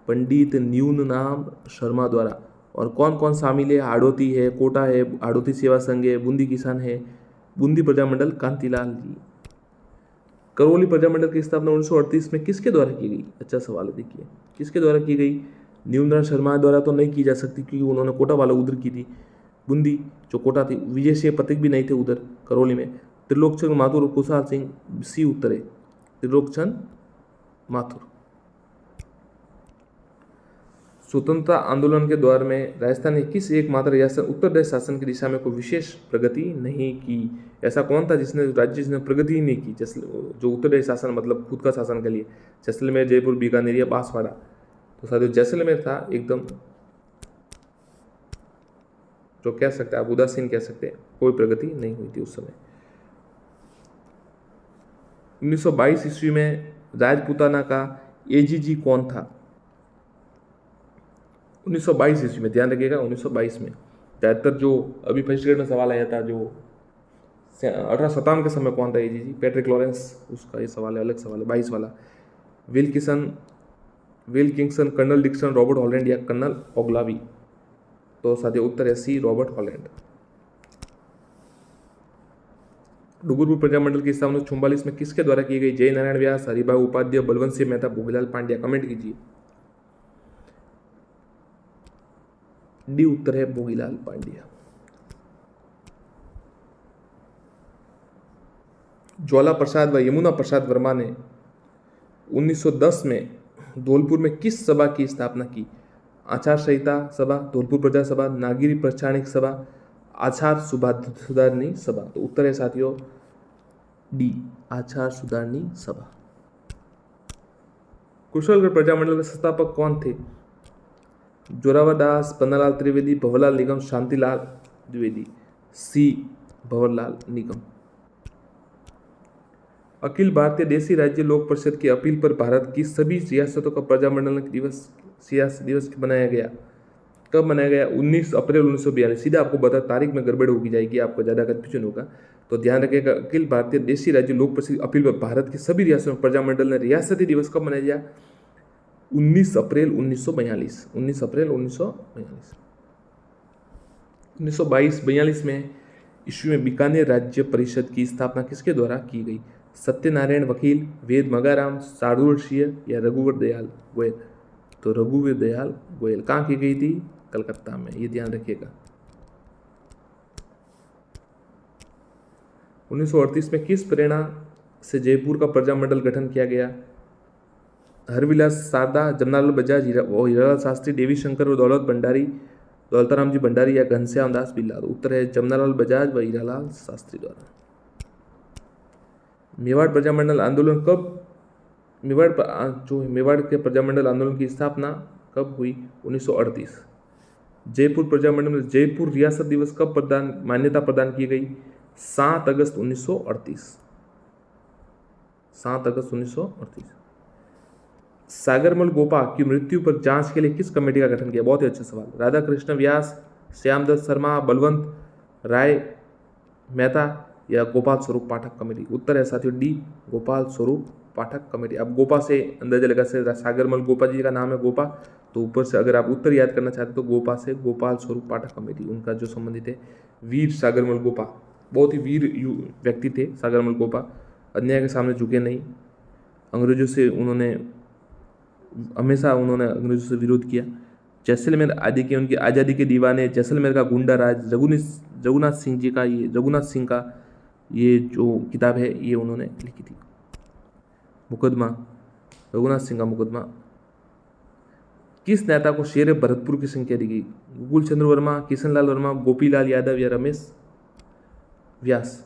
पंडित न्यून नाम शर्मा द्वारा। और कौन कौन शामिल है? हाड़ौती है, कोटा है, हाड़ौती सेवा संघ है, बूंदी किसान है, बूंदी प्रजामंडल कांतिलाल जी। करौली प्रजामंडल की स्थापना 1938 में किसके द्वारा की गई? अच्छा सवाल है, देखिए किसके द्वारा की गई? न्यूनराज शर्मा द्वारा तो नहीं की जा सकती क्योंकि उन्होंने कोटा वाला उधर की थी। बूंदी जो कोटा थी, विजय सिंह पथिक भी नहीं थे उधर करौली में। त्रिलोकचंद माथुर और कुशाल सिंह, सी उत्तर है, त्रिलोकचंद माथुर। स्वतंत्रता आंदोलन के दौर में राजस्थान ने किस एकमात्र रियासत उत्तरप्रदेश शासन की दिशा में कोई विशेष प्रगति नहीं की? ऐसा कौन था जिसने जिसने प्रगति ही नहीं की? जो उत्तरप्रदेश शासन मतलब खुद का शासन के लिए, जैसलमेर, जयपुर, बीकानेर या बांसवाड़ा। तो साथियों जैसलमेर था एकदम, जो कह सकते हैं आप उदासीन कह सकते हैं, कोई प्रगति नहीं हुई थी उस समय। 1922 ईस्वी में राजपूताना का एजीजी कौन था? 1922 ईस्वी में, ध्यान रखिएगा 1922 में। ज़्यादातर जो अभी फर्स्ट ग्रेड में सवाल आया था, जो 1857 के समय कौन था एजीजी? पैट्रिक लॉरेंस, उसका ये सवाल है, अलग सवाल है 22 वाला। Wilkinson, colonel Dixon, Robert Holland या कर्नल ओग्लावी। तो साथियों उत्तर है C, Robert Holland. Dungarpur Prajamandal की स्थापना 1944 में किसके द्वारा की गई? जय नारायण व्यास, हरिभाई उपाध्याय, बलवंत सिंह मेहता, भोगीलाल पांड्या। कमेंट कीजिए। डी उत्तर है, भोगीलाल पांड्या। ज्वाला प्रसाद व यमुना प्रसाद वर्मा ने 1910 में धौलपुर में किस सभा की स्थापना की? आचार संहिता सभा, धौलपुर प्रजा सभा, नागिरी प्रचारणिक सभा, आचार सुधारणी सभा। तो उत्तर है साथियों डी, आचार सुधारणी सभा। कुशलगढ़ प्रजामंडल के संस्थापक कौन थे? जोरावर दास, पन्नालाल त्रिवेदी, भंवरलाल निगम, शांतिलाल द्विवेदी। सी, भंवरलाल निगम। अखिल भारतीय देशी राज्य लोक परिषद की अपील पर भारत की सभी रियासतों का प्रजामंडल दिवस मनाया गया। कब मनाया गया? 19 अप्रैल 1942। सीधा आपको बता, तारीख में गड़बड़ होगी जाएगी, आपको ज़्यादा कन्फ्यूजन होगा, तो ध्यान रखिएगा। अखिल भारतीय देशी राज्य लोक परिषद अपील पर भारत की सभी रियासतों में प्रजामंडल ने रियासती दिवस कब मनाया गया? 19 अप्रैल 1942। 19 अप्रैल 1942। 1942 में ईस्वी में बीकानेर राज्य परिषद की स्थापना किसके द्वारा की गई? सत्यनारायण वकील, वेद मगाराम, शार्दुल सिंह या रघुवर दयाल गोयल। तो रघुवीर दयाल गोयल। कहाँ की गई थी? कलकत्ता में, ये ध्यान रखिएगा। 1938 में किस प्रेरणा से जयपुर का प्रजामंडल गठन किया गया? हरविलास सारदा, जमनालाल बजाज, हीरालाल शास्त्री, देवी शंकर और दौलताराम जी भंडारी या घनश्याम दास बिल्ला। तो उत्तर है जमनालाल बजाज व हीरालाल शास्त्री द्वारा। मेवाड़ प्रजामंडल आंदोलन कब मेवाड़ के प्रजामंडल आंदोलन की स्थापना कब हुई? 1938। जयपुर प्रजामंडल में जयपुर रियासत दिवस कब मान्यता प्रदान की गई? 7 अगस्त 1938। 7 अगस्त 1938। सागरमल गोपा की मृत्यु पर जांच के लिए किस कमेटी का गठन किया? बहुत ही अच्छा सवाल। राधा कृष्ण व्यास, श्यामदत्त शर्मा, बलवंत राय मेहता या गोपाल स्वरूप पाठक कमेटी। उत्तर है साथियों डी, गोपाल स्वरूप पाठक कमेटी। अब गोपा से अंदाजा लगा से सागरमल गोपा जी का नाम है गोपा, तो ऊपर से अगर आप उत्तर याद करना चाहते तो गोपा से गोपाल स्वरूप पाठक कमेटी, उनका जो संबंधित है। वीर सागरमल गोपा, बहुत ही वीर व्यक्ति थे सागरमल गोपा, अन्याय के सामने झुके नहीं, अंग्रेजों से हमेशा उन्होंने अंग्रेजों से विरोध किया। जैसलमेर आदि के उनकी आज़ादी के दीवाने, जैसलमेर का गुंडा राज, रघुनाथ सिंह का ये जो किताब है ये उन्होंने लिखी थी। मुकदमा, रघुनाथ सिंह का मुकदमा। किस नेता को शेर भरतपुर की संख्या दी गई? गोकुल चंद्र वर्मा, किशनलाल वर्मा, गोपीलाल यादव या रमेश व्यास।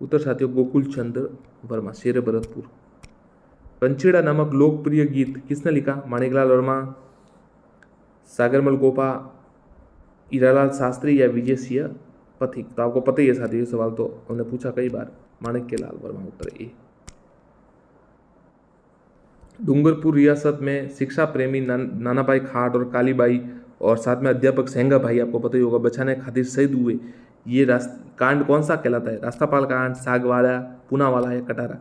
उत्तर साथियों गोकुल चंद्र वर्मा, शेर भरतपुर। पंचेड़ा नामक लोकप्रिय गीत किसने लिखा? माणिकलाल वर्मा, सागरमल गोपा, हीरालाल शास्त्री या विजय सिंह पथिक। तो आपको पता ही है साथियों, ये सवाल तो उन्होंने पूछा कई बार। माणिक्यलाल वर्मा, उत्तर ए। डूंगरपुर रियासत में शिक्षा प्रेमी नानाभाई खाट और कालीबाई और साथ में अध्यापक सेंगा भाई, आपको पता ही होगा, बचाने खातिर शहीद हुए। ये कांड कौन सा कहलाता है? रास्तापाल कांड, सागवाड़ा, पूनावाला या कटारा?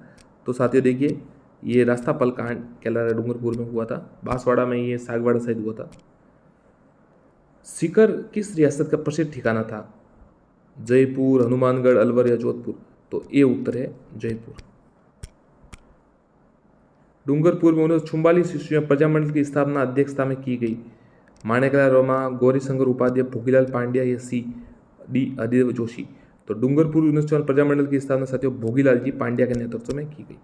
तो साथियों देखिए, ये रास्तापाल कांड कहला रहा, डूंगरपुर में हुआ था। बांसवाड़ा में ये सागवाड़ा शहीद हुआ था। सीकर किस रियासत का प्रसिद्ध ठिकाना था? जयपुर, हनुमानगढ़, अलवर या जोधपुर? तो ये उत्तर है जयपुर। डूंगरपुर में 1944 ईस्वी में प्रजामंडल की स्थापना अध्यक्षता में की गई। माणिकलाल वर्मा, गौरीशंकर उपाध्याय, भोगीलाल पांड्या या सी डी अदिदेव जोशी? तो डूंगरपुर यूनिवर्सिटी प्रजामंडल की स्थापना साथियों भोगीलाल जी पांड्या के नेतृत्व में की गई।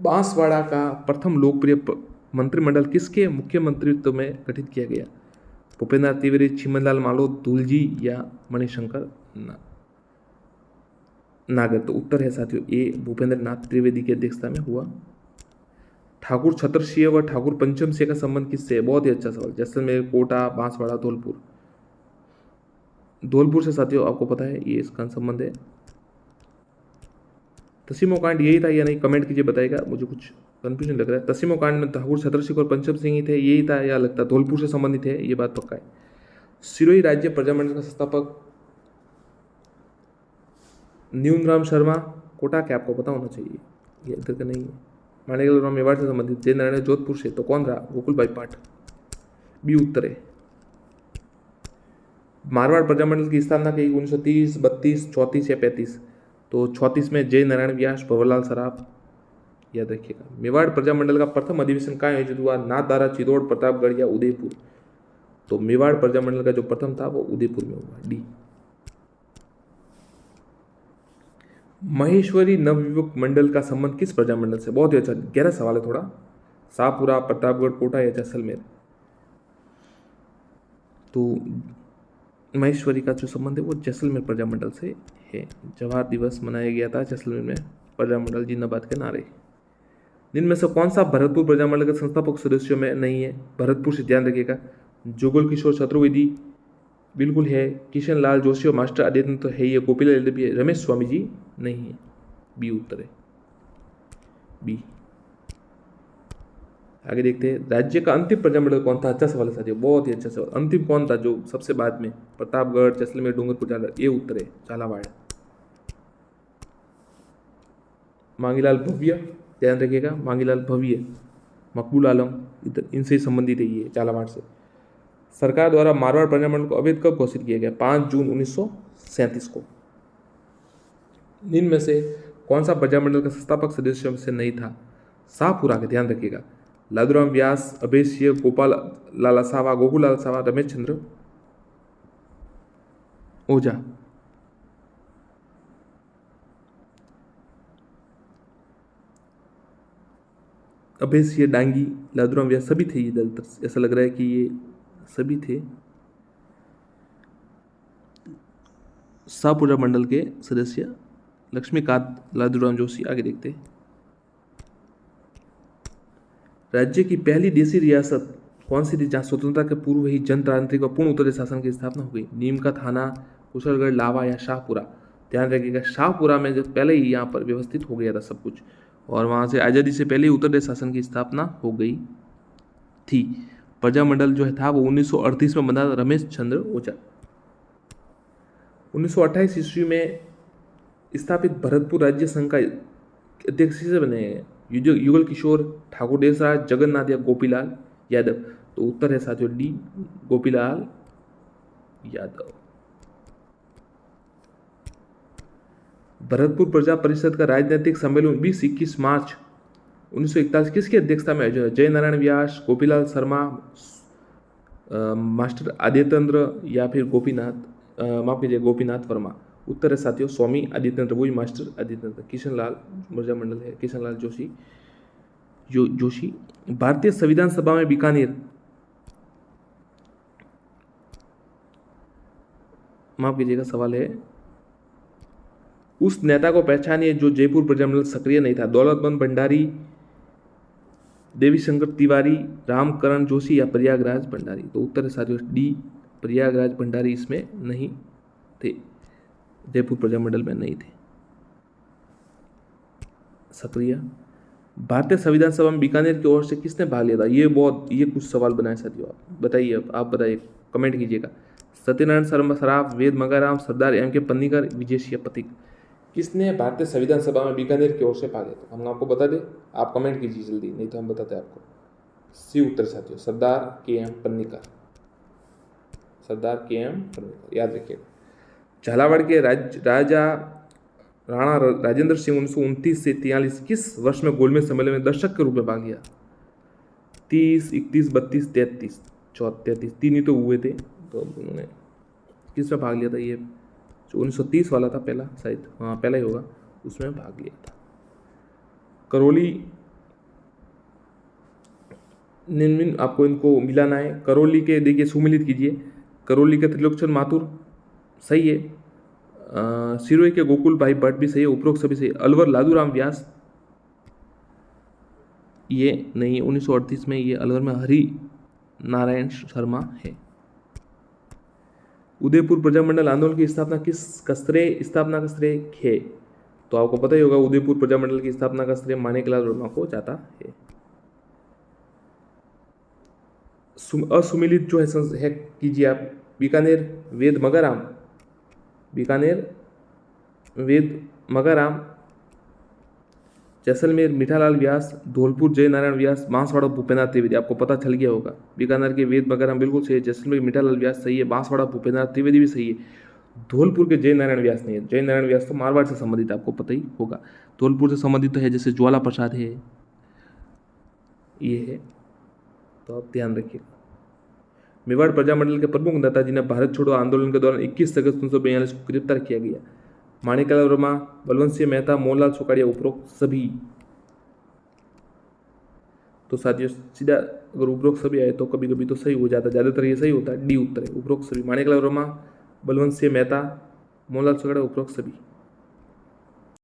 बांसवाड़ा का प्रथम लोकप्रिय मंत्रिमंडल किसके मुख्यमंत्रित्व में गठित किया गया? भूपेंद्र तिवारी, चिमनलाल मालो, धूलजी या मणिशंकर नागर? तो उत्तर है साथियों ए, भूपेंद्र नाथ त्रिवेदी की अध्यक्षता में हुआ। ठाकुर छतर सिंह व ठाकुर पंचम सिंह का संबंध किससे है? बहुत ही अच्छा सवाल। जैसलमेर, कोटा, बांसवाड़ा, धौलपुर? धौलपुर से साथियों, आपको पता है ये इसका संबंध है। तसीमो कांड यही था या नहीं, कमेंट कीजिए, बताएगा। मुझे कुछ कंफ्यूजन लग रहा है। तसीमो कांड में ठाकुर छतर सिंह और पंचम सिंह ही थे, यही था या लगता धौलपुर से संबंधित है, ये बात पक्का है। सिरोही राज्य प्रजामंडल का संस्थापक न्यूनराम शर्मा, कोटा के, आपको पता होना चाहिए, ये इधर का नहीं है। माणिकलाल वर्मा मेवाड़ से संबंधित, जय नारायण जोधपुर से, तो कौन रहा? गोकुल भाई पाठ, बी उत्तर है। मारवाड़ प्रजामंडल की स्थापना की 1930, 32, 34 या 35? तो 34 में जय नारायण व्यास, भंवरलाल सराफ, याद रखिएगा। मेवाड़ प्रजामंडल का प्रथम अधिवेशन कहाँ आयोजित हुआ? नाथद्वारा, चित्तौड़, प्रतापगढ़ या उदयपुर? तो मेवाड़ प्रजामंडल का जो प्रथम था वो उदयपुर में हुआ, डी। महेश्वरी नवयुवक मंडल का संबंध किस प्रजामंडल से? बहुत ही अच्छा, गहरा सवाल है थोड़ा। शाहपुरा, प्रतापगढ़, कोटा या जैसलमेर? तो महेश्वरी का जो संबंध है वो जैसलमेर प्रजामंडल से है। जवाहर दिवस मनाया गया था जैसलमेर में, प्रजामंडल जिंदाबाद के नारे। जिनमें से कौन सा भरतपुर प्रजामंडल के संस्थापक सदस्यों में नहीं है? भरतपुर से ध्यान रखिएगा। जुगल किशोर चतुर्वेदी बिल्कुल है, किशन लाल जोशी और मास्टर आदित्य तो है, ये गोपीलाल यादव है, रमेश स्वामी जी नहीं है, बी उत्तर है, बी। आगे देखते हैं, राज्य का अंतिम प्रजामंडल कौन था? अच्छा सवाल है साथियों, बहुत ही अच्छा सवाल। अंतिम कौन था जो सबसे बाद में? प्रतापगढ़, जैसलमेर, डूंगरपुर, झालावाड़? ये उत्तर है झालावाड़। मांगीलाल भव्य, ध्यान रखिएगा, मांगीलाल भव्य, मकबूल आलम, इधर इनसे संबंधित है ये, झालावाड़ से। सरकार द्वारा मारवाड़ प्रजामंडल को अवैध कब घोषित किया गया? 5 जून 1937 को। इनमें से कौन सा प्रजामंडल का संस्थापक सदस्यों में से नहीं था? शाहपुरा के, ध्यान रखिएगा। लादूराम व्यास, अभय सिंह, गोपाल लाल सावा, गोकुल लाल सावा, रमेश चंद्र ओझा? अभय सिंह, डांगी, लादूराम व्यास सभी थे ये, ज्यादातर ऐसा लग रहा है कि ये सभी थे शाहपुरा मंडल के सदस्य। लक्ष्मीकांत, लादूराम जोशी। आगे देखते हैं, राज्य की पहली देशी रियासत कौन सी थी जहाँ स्वतंत्रता के पूर्व ही जनतांत्रिक और पूर्ण उत्तरी शासन की स्थापना हो गई? नीम का थाना, कुशलगढ़, लावा या शाहपुरा? ध्यान रखिएगा, शाहपुरा में जब पहले ही यहाँ पर व्यवस्थित हो गया था सब कुछ, और वहाँ से आज़ादी से पहले ही उत्तरदेश शासन की स्थापना हो गई थी। प्रजामंडल जो था वो 1938 में बना था, रमेश चंद्र ओझा। 1928 ईस्वी में स्थापित भरतपुर राज्य संघ का अध्यक्ष से बने हैं? युगल किशोर, ठाकुर देसराज, जगन्नाथ या गोपीलाल यादव? तो उत्तर है साथियों डी, गोपीलाल यादव। भरतपुर प्रजा परिषद का राजनीतिक सम्मेलन 20-21 मार्च 1941 किसकी अध्यक्षता में आयोजित? जय नारायण व्यास, गोपीलाल शर्मा, मास्टर आदित्येंद्र या फिर गोपीनाथ, माफ कीजिए, गोपीनाथ वर्मा? उत्तर है साथियों स्वामी आदित्येंद्र, वही मास्टर आदित्येंद्र। किशनलाल प्रजामंडल है, किशनलाल जोशी जोशी। भारतीय संविधान सभा में बीकानेर, माफ कीजिएगा, सवाल है उस नेता को पहचानिए जो जयपुर प्रजामंडल सक्रिय नहीं था? दौलतमंद भंडारी, देवीशंकर तिवारी, रामकरण जोशी या प्रयागराज भंडारी? तो उत्तर है साथियों डी, प्रयागराज भंडारी इसमें नहीं थे, जयपुर प्रजामंडल में नहीं थे सक्रिय। भारतीय संविधान सभा में बीकानेर की ओर से किसने भाग लिया था? ये कुछ सवाल बनाए साथियों, आप बताइए, अब आप बताइए, कमेंट कीजिएगा। सत्यनारायण शर्मा सराफ, वेद मगाराम, सरदार एम.के. पन्नीकर, विजय सिंह पथिक। किसने भारतीय संविधान सभा में बीकानेर की ओर से भाग लिया था? हम आपको बता दें, आप कमेंट कीजिए जल्दी, नहीं तो हम बताते हैं आपको। सी उत्तर साथियों, सरदार के.एम. पन्नीकर। सरदार के.एम. पन्नीकर, याद रखिएगा। झालावाड़ के राजा राणा राजेंद्र सिंह 1929 से 43 किस वर्ष में गोलमेज सम्मेलन में दर्शक के रूप में भाग लिया? 30, 31, 32, 33, 33, तीन ही तो हुए थे, तो उन्होंने किस में भाग लिया था? ये जो 1930 वाला था पहला, शायद हाँ पहला ही होगा, उसमें भाग लिया था। करौली निम्न आपको इनको मिलाना है। करौली के देखिए सुमिलित कीजिए। करौली के त्रिलोकचंद माथुर सही है। सिरोही के गोकुल भाई भट्ट भी सही है, उपरोक्त सभी सही। अलवर लादूराम व्यास ये नहीं, 1938 में ये अलवर में हरि नारायण शर्मा है। उदयपुर प्रजामंडल आंदोलन की स्थापना किस स्थापना का श्रेय है? तो आपको पता ही होगा, उदयपुर प्रजामंडल की स्थापना का श्रेय माणिकलाल वर्मा को जाता है। असुमिलित जो है कीजिए आप। बीकानेर वेद मगाराम, जैसलमेर मीठालाल व्यास, धौलपुर जयनारायण व्यास, बांसवाड़ा भूपेंद्रनाथ त्रिवेदी। आपको पता चल गया होगा, बीकानेर के वेद मगाराम बिल्कुल सही है, जैसलमेर मीठालाल व्यास सही है, बांसवाड़ा भूपेंद्रनाथ त्रिवेदी भी सही है। धौलपुर के जयनारायण व्यास नहीं है, जयनारायण व्यास तो मारवाड़ से संबंधित आपको पता ही होगा। धौलपुर से संबंधित तो है, जैसे ज्वाला प्रसाद है, ये है, तो आप ध्यान रखिएगा। मेवाड़ प्रजामंडल के प्रमुख नेता जिन्हें भारत छोड़ो आंदोलन के दौरान 21 अगस्त 1942 को गिरफ्तार किया गया, माणिकलाल वर्मा, बलवंत सिंह मेहता, मोहनलाल सुखाड़िया, उपरोक्त सभी। तो साथियों सीधा अगर उपरोक्त सभी आए तो कभी कभी तो सही हो जाता है, ज़्यादातर ये सही होता है, डी उत्तर है, उपरोक्त सभी। माणिकलाल वर्मा, बलवंत सिंह मेहता, मोहनलाल सुखाड़िया, उपरोक्त सभी।